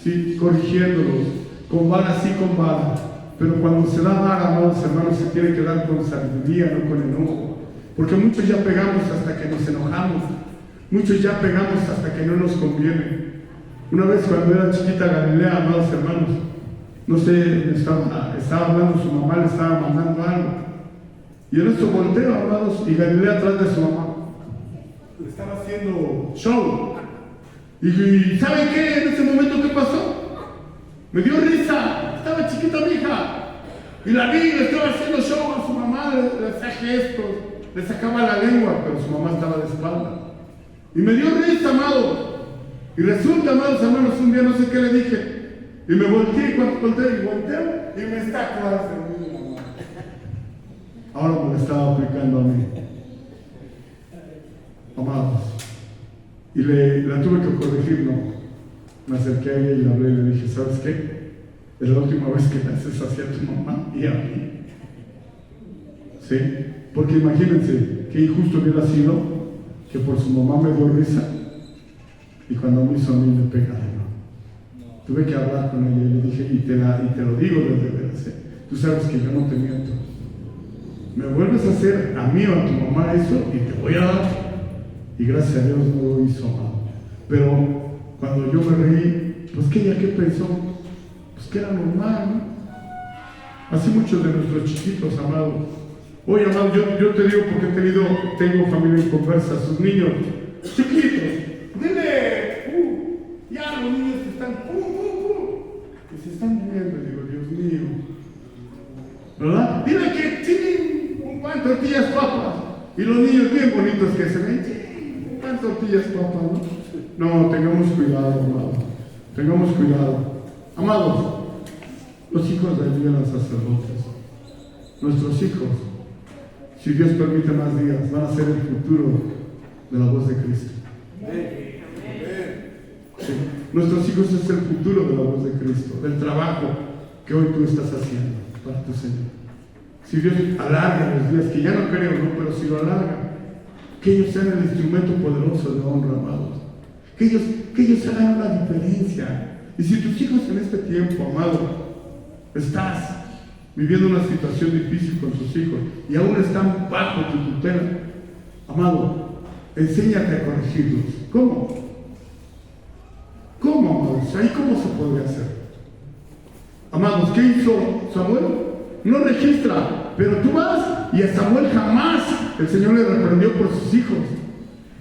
¿sí? Corrigiéndolos, con vara sí, con vara. Pero cuando se da vara, amados hermanos, se tiene que dar con sabiduría, no con enojo. Porque muchos ya pegamos hasta que nos enojamos. Muchos ya pegamos hasta que no nos conviene. Una vez cuando era chiquita Galilea, amados hermanos, no sé, estaba hablando su mamá, le estaba mandando algo. Y en esto volteo, amados, y Galilea atrás de su mamá le estaba haciendo show. Y ¿saben qué? En ese momento, ¿qué pasó? Me dio risa. Estaba chiquita mi hija. Y la vi, le estaba haciendo show a su mamá, le hacía gestos, le sacaba la lengua, pero su mamá estaba de espalda. Y me dio risa, amado. Y resulta, amados hermanos, un día no sé qué le dije. Y me volteé, cuando volteo, y me está atrás de mí, mamá. Ahora me lo estaba aplicando a mí. Amados. Y la tuve que corregir, no. Me acerqué a ella y le hablé y le dije: ¿sabes qué? Es la última vez que me haces así a tu mamá y a mí. ¿Sí? Porque imagínense qué injusto hubiera sido que por su mamá me dio risa y cuando me hizo a mí me pega de nuevo. Tuve que hablar con ella y le dije: y te lo digo desde veras, tú sabes que yo no te miento. Me vuelves a hacer a mí o a tu mamá eso y te voy a dar. Y gracias a Dios no lo hizo, amado. Pero cuando yo me reí, pues que ella, ¿qué pensó? Pues que era normal, ¿no? Así muchos de nuestros chiquitos, amados. Oye, amado, yo te digo porque tengo familia en conversa, sus niños chiquitos. Dile, ya los niños están, y se están muriendo. Digo, Dios mío, ¿verdad? Dile que sí, un pan, tortillas, papas. Y los niños bien bonitos que se ven, sí, un pan, tortillas, papas, ¿no? No, tengamos cuidado, amado. Tengamos cuidado. Amados, los hijos de Dios, los sacerdotes, nuestros hijos, si Dios permite más días, van a ser el futuro de la voz de Cristo. Sí. Nuestros hijos es el futuro de la voz de Cristo, del trabajo que hoy tú estás haciendo para tu Señor. Si Dios alarga los días, que ya no creo, ¿no? Pero si lo alarga, que ellos sean el instrumento poderoso de honra, amados. Que ellos hagan una diferencia. Y si tus hijos en este tiempo, amado, estás viviendo una situación difícil con tus hijos y aún están bajo tu tutela, amado, enséñate a corregirlos. ¿Cómo? ¿Cómo, amados? ¿Ahí cómo se podría hacer? Amados, ¿qué hizo Samuel? No registra, pero tú vas y a Samuel jamás el Señor le reprendió por sus hijos.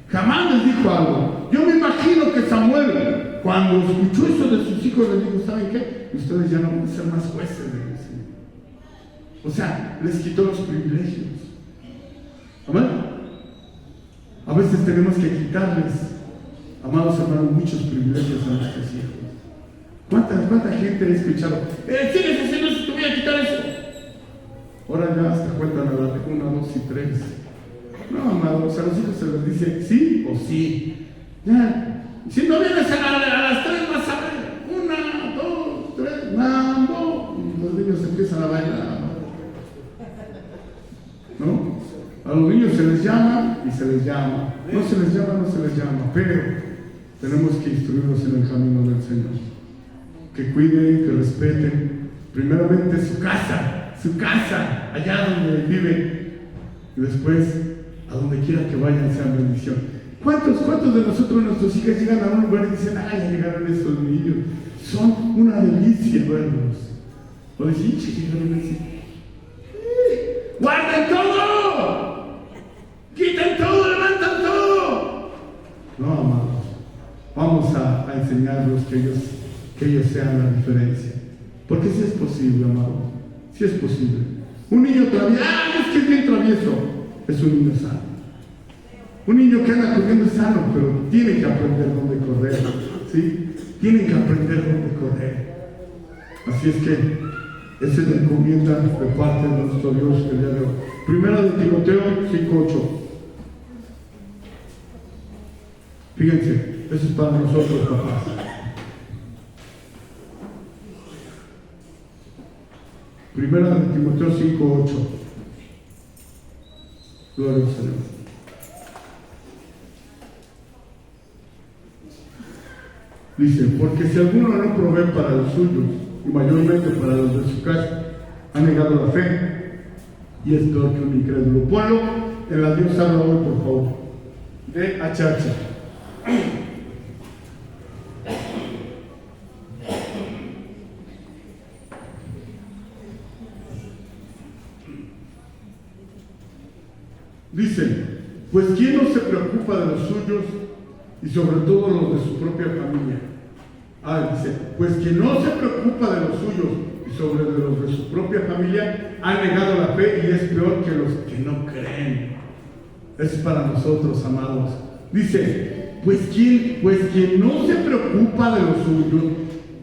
Jamás les dijo algo. Yo me imagino que Samuel, cuando escuchó eso de sus hijos, les dijo, ¿saben qué? Ustedes ya no van a ser más jueces de mi Señor. O sea, les quitó los privilegios. Amén. A veces tenemos que quitarles, amados hermanos, muchos privilegios a nuestros hijos. ¿Cuánta gente he escuchado? ¿Sigues haciendo eso? Te voy a quitar eso. Ahora ya hasta cuentan a la 1, 2 y 3. No, amados, a los hijos se les dice sí o sí. Ya, si no vienes a las 3 vas a ver. 1, 2, 3, no. Y los niños empiezan a bailar. ¿No? A los niños se les llama y se les llama. No se les llama, no se les llama. Pero tenemos que instruirlos en el camino del Señor. Que cuiden, que respeten. Primeramente su casa, allá donde viven. Y después, a donde quiera que vayan, sean bendición. ¿Cuántos de nosotros, nuestros hijos, llegan a un lugar y dicen, ay, ya llegaron estos niños? Son una delicia verlos. O dicen, llegaron así. ¡Guarden todo! ¡Quiten todo! ¡Levantan todo! No, amados. Vamos a enseñarlos que ellos sean la diferencia. Porque sí es posible, amados. Sí es posible. Un niño travieso, es que es bien travieso. Es un niño sano. Un niño que anda corriendo es sano, pero tiene que aprender dónde correr. ¿Sí? Tienen que aprender dónde correr. Así es que esa es la encomienda de parte de nuestro Dios el día de hoy. Primera de Timoteo 5:8. Fíjense, eso es para nosotros, papás. Primera de Timoteo 5:8. Gloria al Señor. Dice, porque si alguno no provee para los suyos, y mayormente para los de su casa, ha negado la fe, y es peor que un incrédulo. Ponlo en la Dios habla hoy, por favor. De Achacha. Dice, pues ¿quién no se preocupa de los suyos y sobre todo los de su propia familia? Dice, pues quien no se preocupa de los suyos y sobre los de su propia familia ha negado la fe y es peor que los que no creen. Es para nosotros, amados. Dice, pues quien no se preocupa de los suyos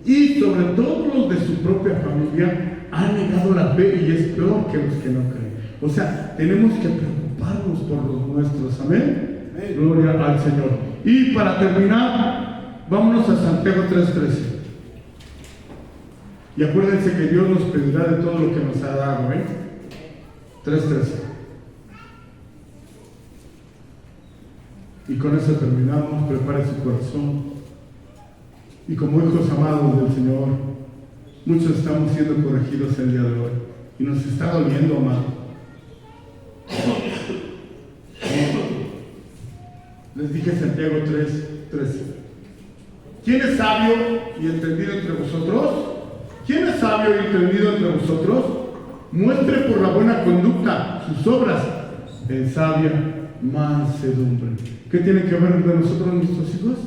y sobre todo los de su propia familia ha negado la fe y es peor que los que no creen. O sea, tenemos que preocuparnos por los nuestros. Amén. Gloria al Señor. Y para terminar, vámonos a Santiago 3:13. Y acuérdense que Dios nos pedirá de todo lo que nos ha dado. 3:13. Y con eso terminamos. Prepare su corazón. Y como hijos amados del Señor, muchos estamos siendo corregidos el día de hoy. Y nos está doliendo, amado. Les dije Santiago 3:13. ¿Quién es sabio y entendido entre vosotros? ¿Quién es sabio y entendido entre vosotros? Muestre por la buena conducta sus obras en sabia mansedumbre. ¿Qué tiene que ver de nosotros nuestros hijos?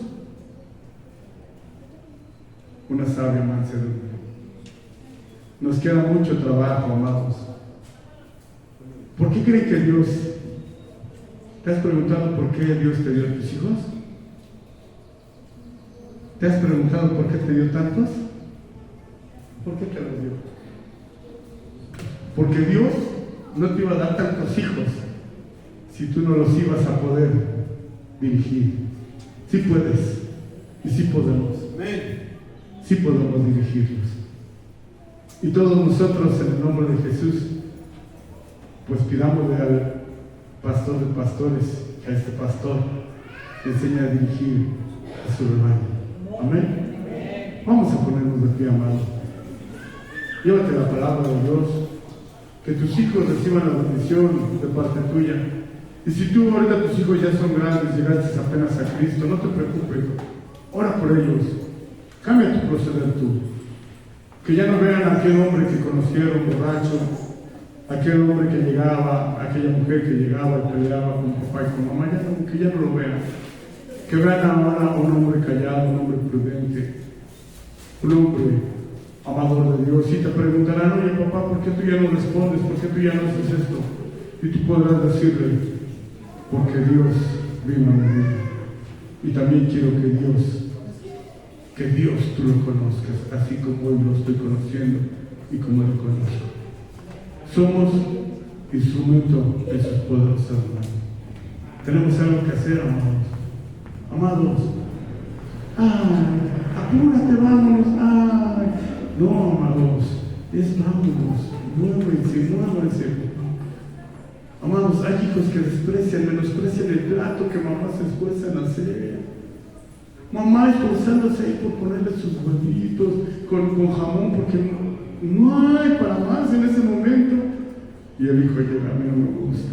Una sabia mansedumbre. Nos queda mucho trabajo, amados. ¿Por qué creen que Dios? ¿Te has preguntado por qué Dios te dio a tus hijos? ¿Te has preguntado por qué te dio tantos? ¿Por qué te los dio? Porque Dios no te iba a dar tantos hijos si tú no los ibas a poder dirigir. Sí puedes y sí podemos. Sí podemos dirigirlos. Y todos nosotros, en el nombre de Jesús, pues pidámosle al pastor de pastores, a este pastor, que enseñe a dirigir a su rebaño. Amén. Vamos a ponernos de pie, amado. Llévate la palabra de Dios, que tus hijos reciban la bendición de parte tuya. Y si tú ahorita tus hijos ya son grandes, llegaste apenas a Cristo, no te preocupes, ora por ellos, cambia tu proceder tú. Que ya no vean a aquel hombre que conocieron borracho, aquel hombre que llegaba, aquella mujer que llegaba y peleaba con papá y con mamá, que ya no lo vean. Que vean ahora a un hombre callado, un hombre prudente, un hombre amador de Dios. Y te preguntarán, oye papá, ¿por qué tú ya no respondes? ¿Por qué tú ya no haces esto? Y tú podrás decirle, porque Dios vino a mi vida. Y también quiero que Dios tú lo conozcas, así como hoy lo estoy conociendo y como lo conozco. Somos instrumento de sus poderosas manos. Tenemos algo que hacer, amados. Amados. ¡Ay! ¡Apúrate, vámonos! ¡Ay! No, amados. Es vámonos. Muévanse. Amados, hay hijos que menosprecian el plato que mamá se esfuerza en hacer. Mamá esforzándose ahí por ponerle sus huevitos con jamón, porque no hay para más en ese momento. Y el hijo llega, a mí no me gusta.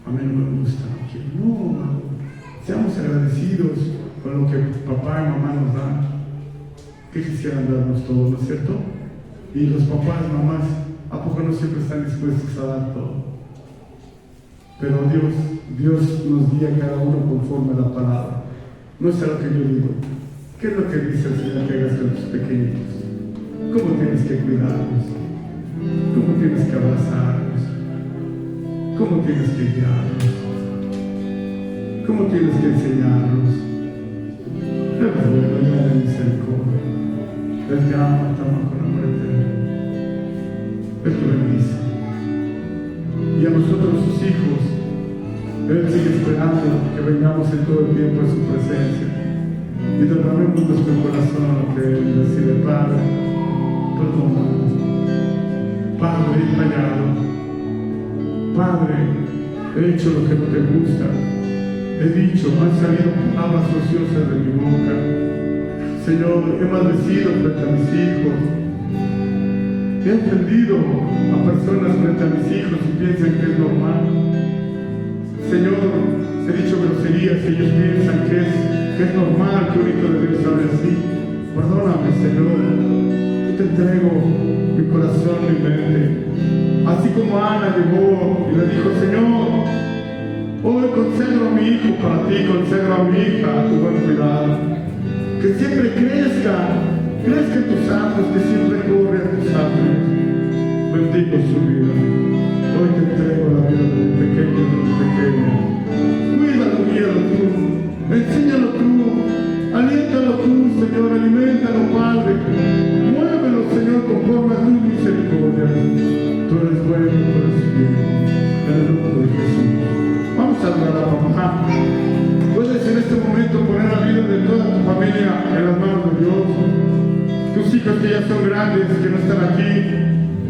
A mí no me gusta, no quiero. No, amado. Seamos agradecidos con lo que papá y mamá nos dan. ¿Qué quisieran darnos todo, no es cierto? Y los papás y mamás, ¿a poco no siempre están dispuestos a dar todo? Pero Dios nos guía a cada uno conforme a la palabra. No es lo que yo digo. ¿Qué es lo que dice el Señor que hagas con tus pequeñitos? ¿Cómo tienes que cuidarlos? ¿Cómo tienes que abrazarlos? ¿Cómo tienes que guiarlos? ¿Cómo tienes que enseñarlos? Él es bueno, Él es de misericordia. Él te ama con amor eterno. Él te bendice. Y a nosotros, sus hijos, Él sigue esperando que vengamos en todo el tiempo a su presencia y derramemos nuestro corazón a lo que Él decide. Padre, perdónanos. Padre, he fallado. Padre, he hecho lo que no te gusta. He dicho, han salido palabras ociosas de mi boca. Señor, he maldecido frente a mis hijos. He ofendido a personas frente a mis hijos y piensan que es normal. Señor, he dicho groserías y ellos piensan que es normal que un hijo de Dios hable así. Perdóname, Señor. Yo te entrego mi corazón, mi mente. Así como Ana llegó y le dijo, Señor, hoy consagro a mi hijo para ti, consagro a mi hija a tu buen cuidado. Que siempre crezca en tus años, que siempre corre a tus años. Bendigo su vida. Hoy te entrego la vida de mi pequeño, de mi pequeña. Cuídalo, guíalo tú, enséñalo tú, aliéntalo tú, Señor, aliméntalo, Padre. Muévelo, Señor, conforme a tu misericordia. Tú eres bueno, tú eres bien. En el nombre de Jesús. Vamos a adorar a papá. Puedes en este momento poner la vida de toda tu familia en las manos de Dios. Tus hijos que ya son grandes, que no están aquí,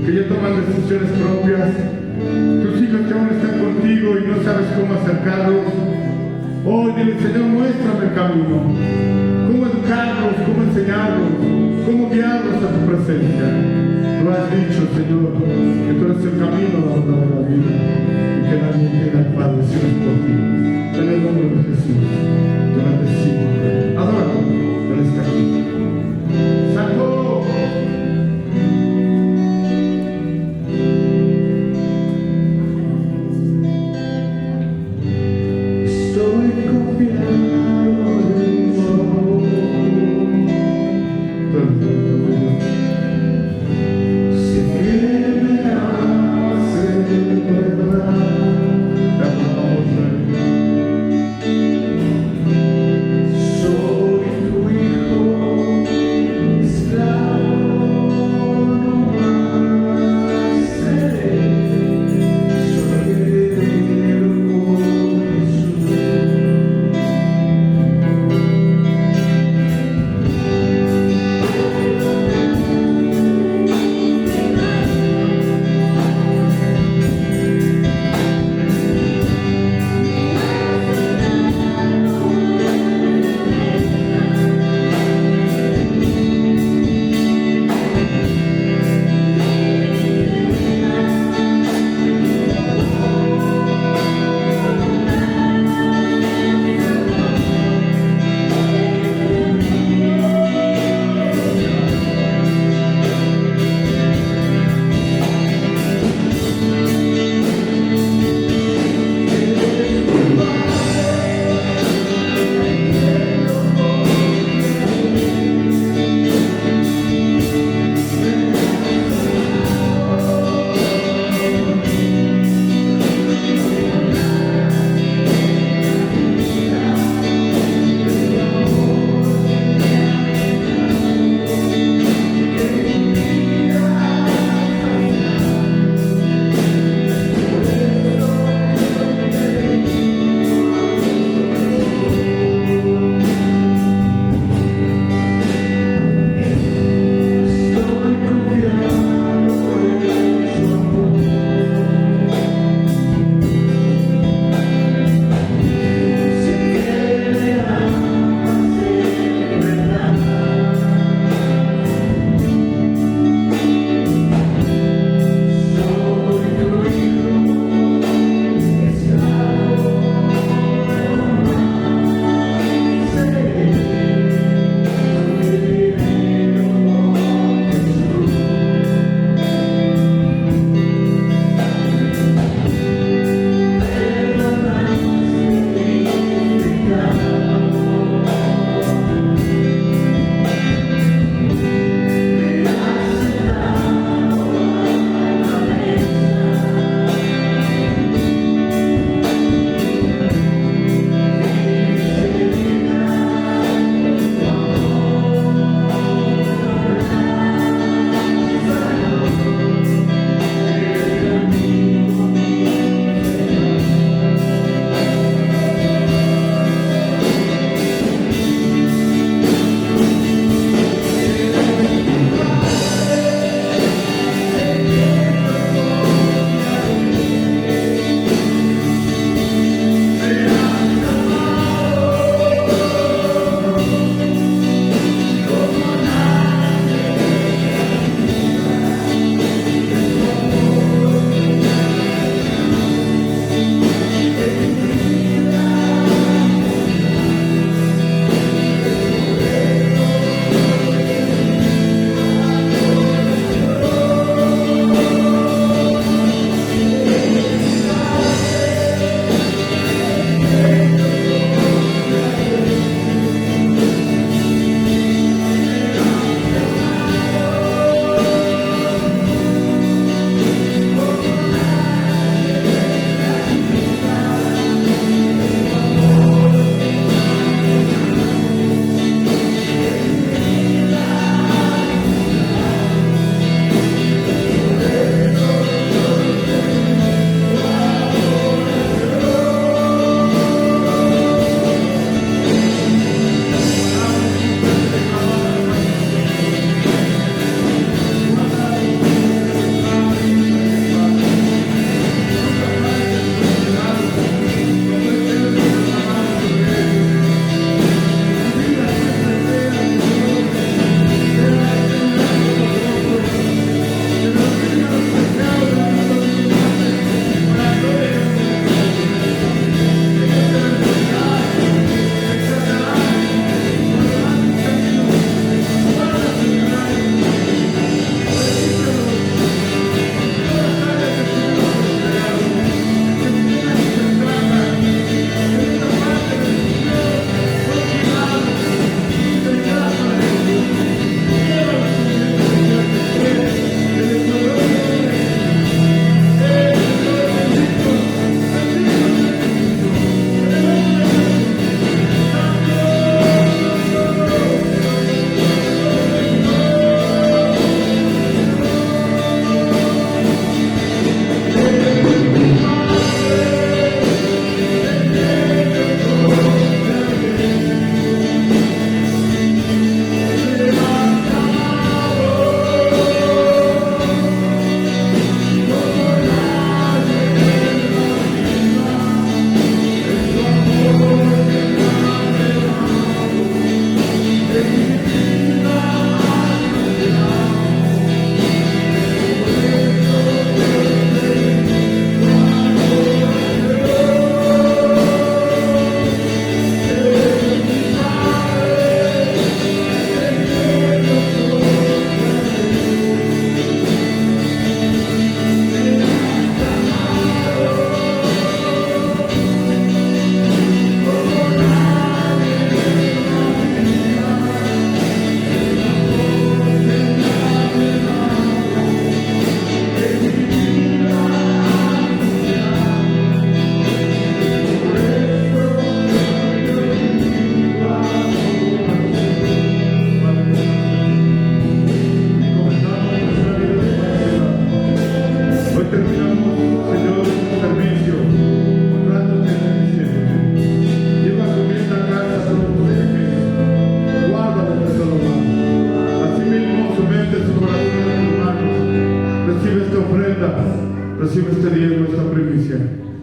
que ya toman decisiones propias. Tus hijos que aún están contigo y no sabes cómo acercarlos. Hoy dile, Señor, muéstrame el camino. Cómo educarlos, cómo enseñarlos, cómo guiarlos a tu presencia. Tú has dicho, Señor, que tú eres el camino, la verdad de la vida. Y que nadie llega al Padre si no es por ti. En el nombre de Jesús, te bendecimos. Adóralo, Él está aquí. ¡Santo! Estoy confiado en vos. Sé que me haces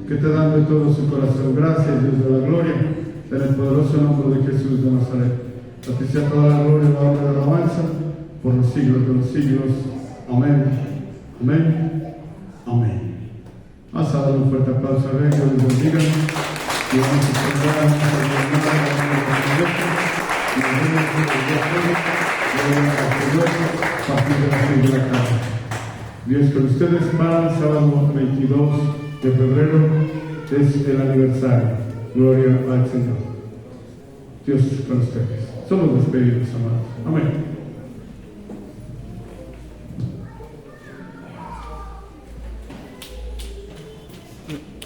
que te dan de todo su corazón. Gracias, Dios de la gloria, en el poderoso nombre de Jesús de Nazaret. A ti sea toda la gloria, la honra y la alabanza por los siglos de los siglos. Amén. Amén. Amén. Vamos a darle un fuerte aplauso a Dios les bendiga. Y vamos a celebrar a partir de las 6 de la tarde. Dios con ustedes para el sábado 22 de febrero es el aniversario. Gloria al Señor. Dios con ustedes. Somos despedidos, amados. Amén. Mm.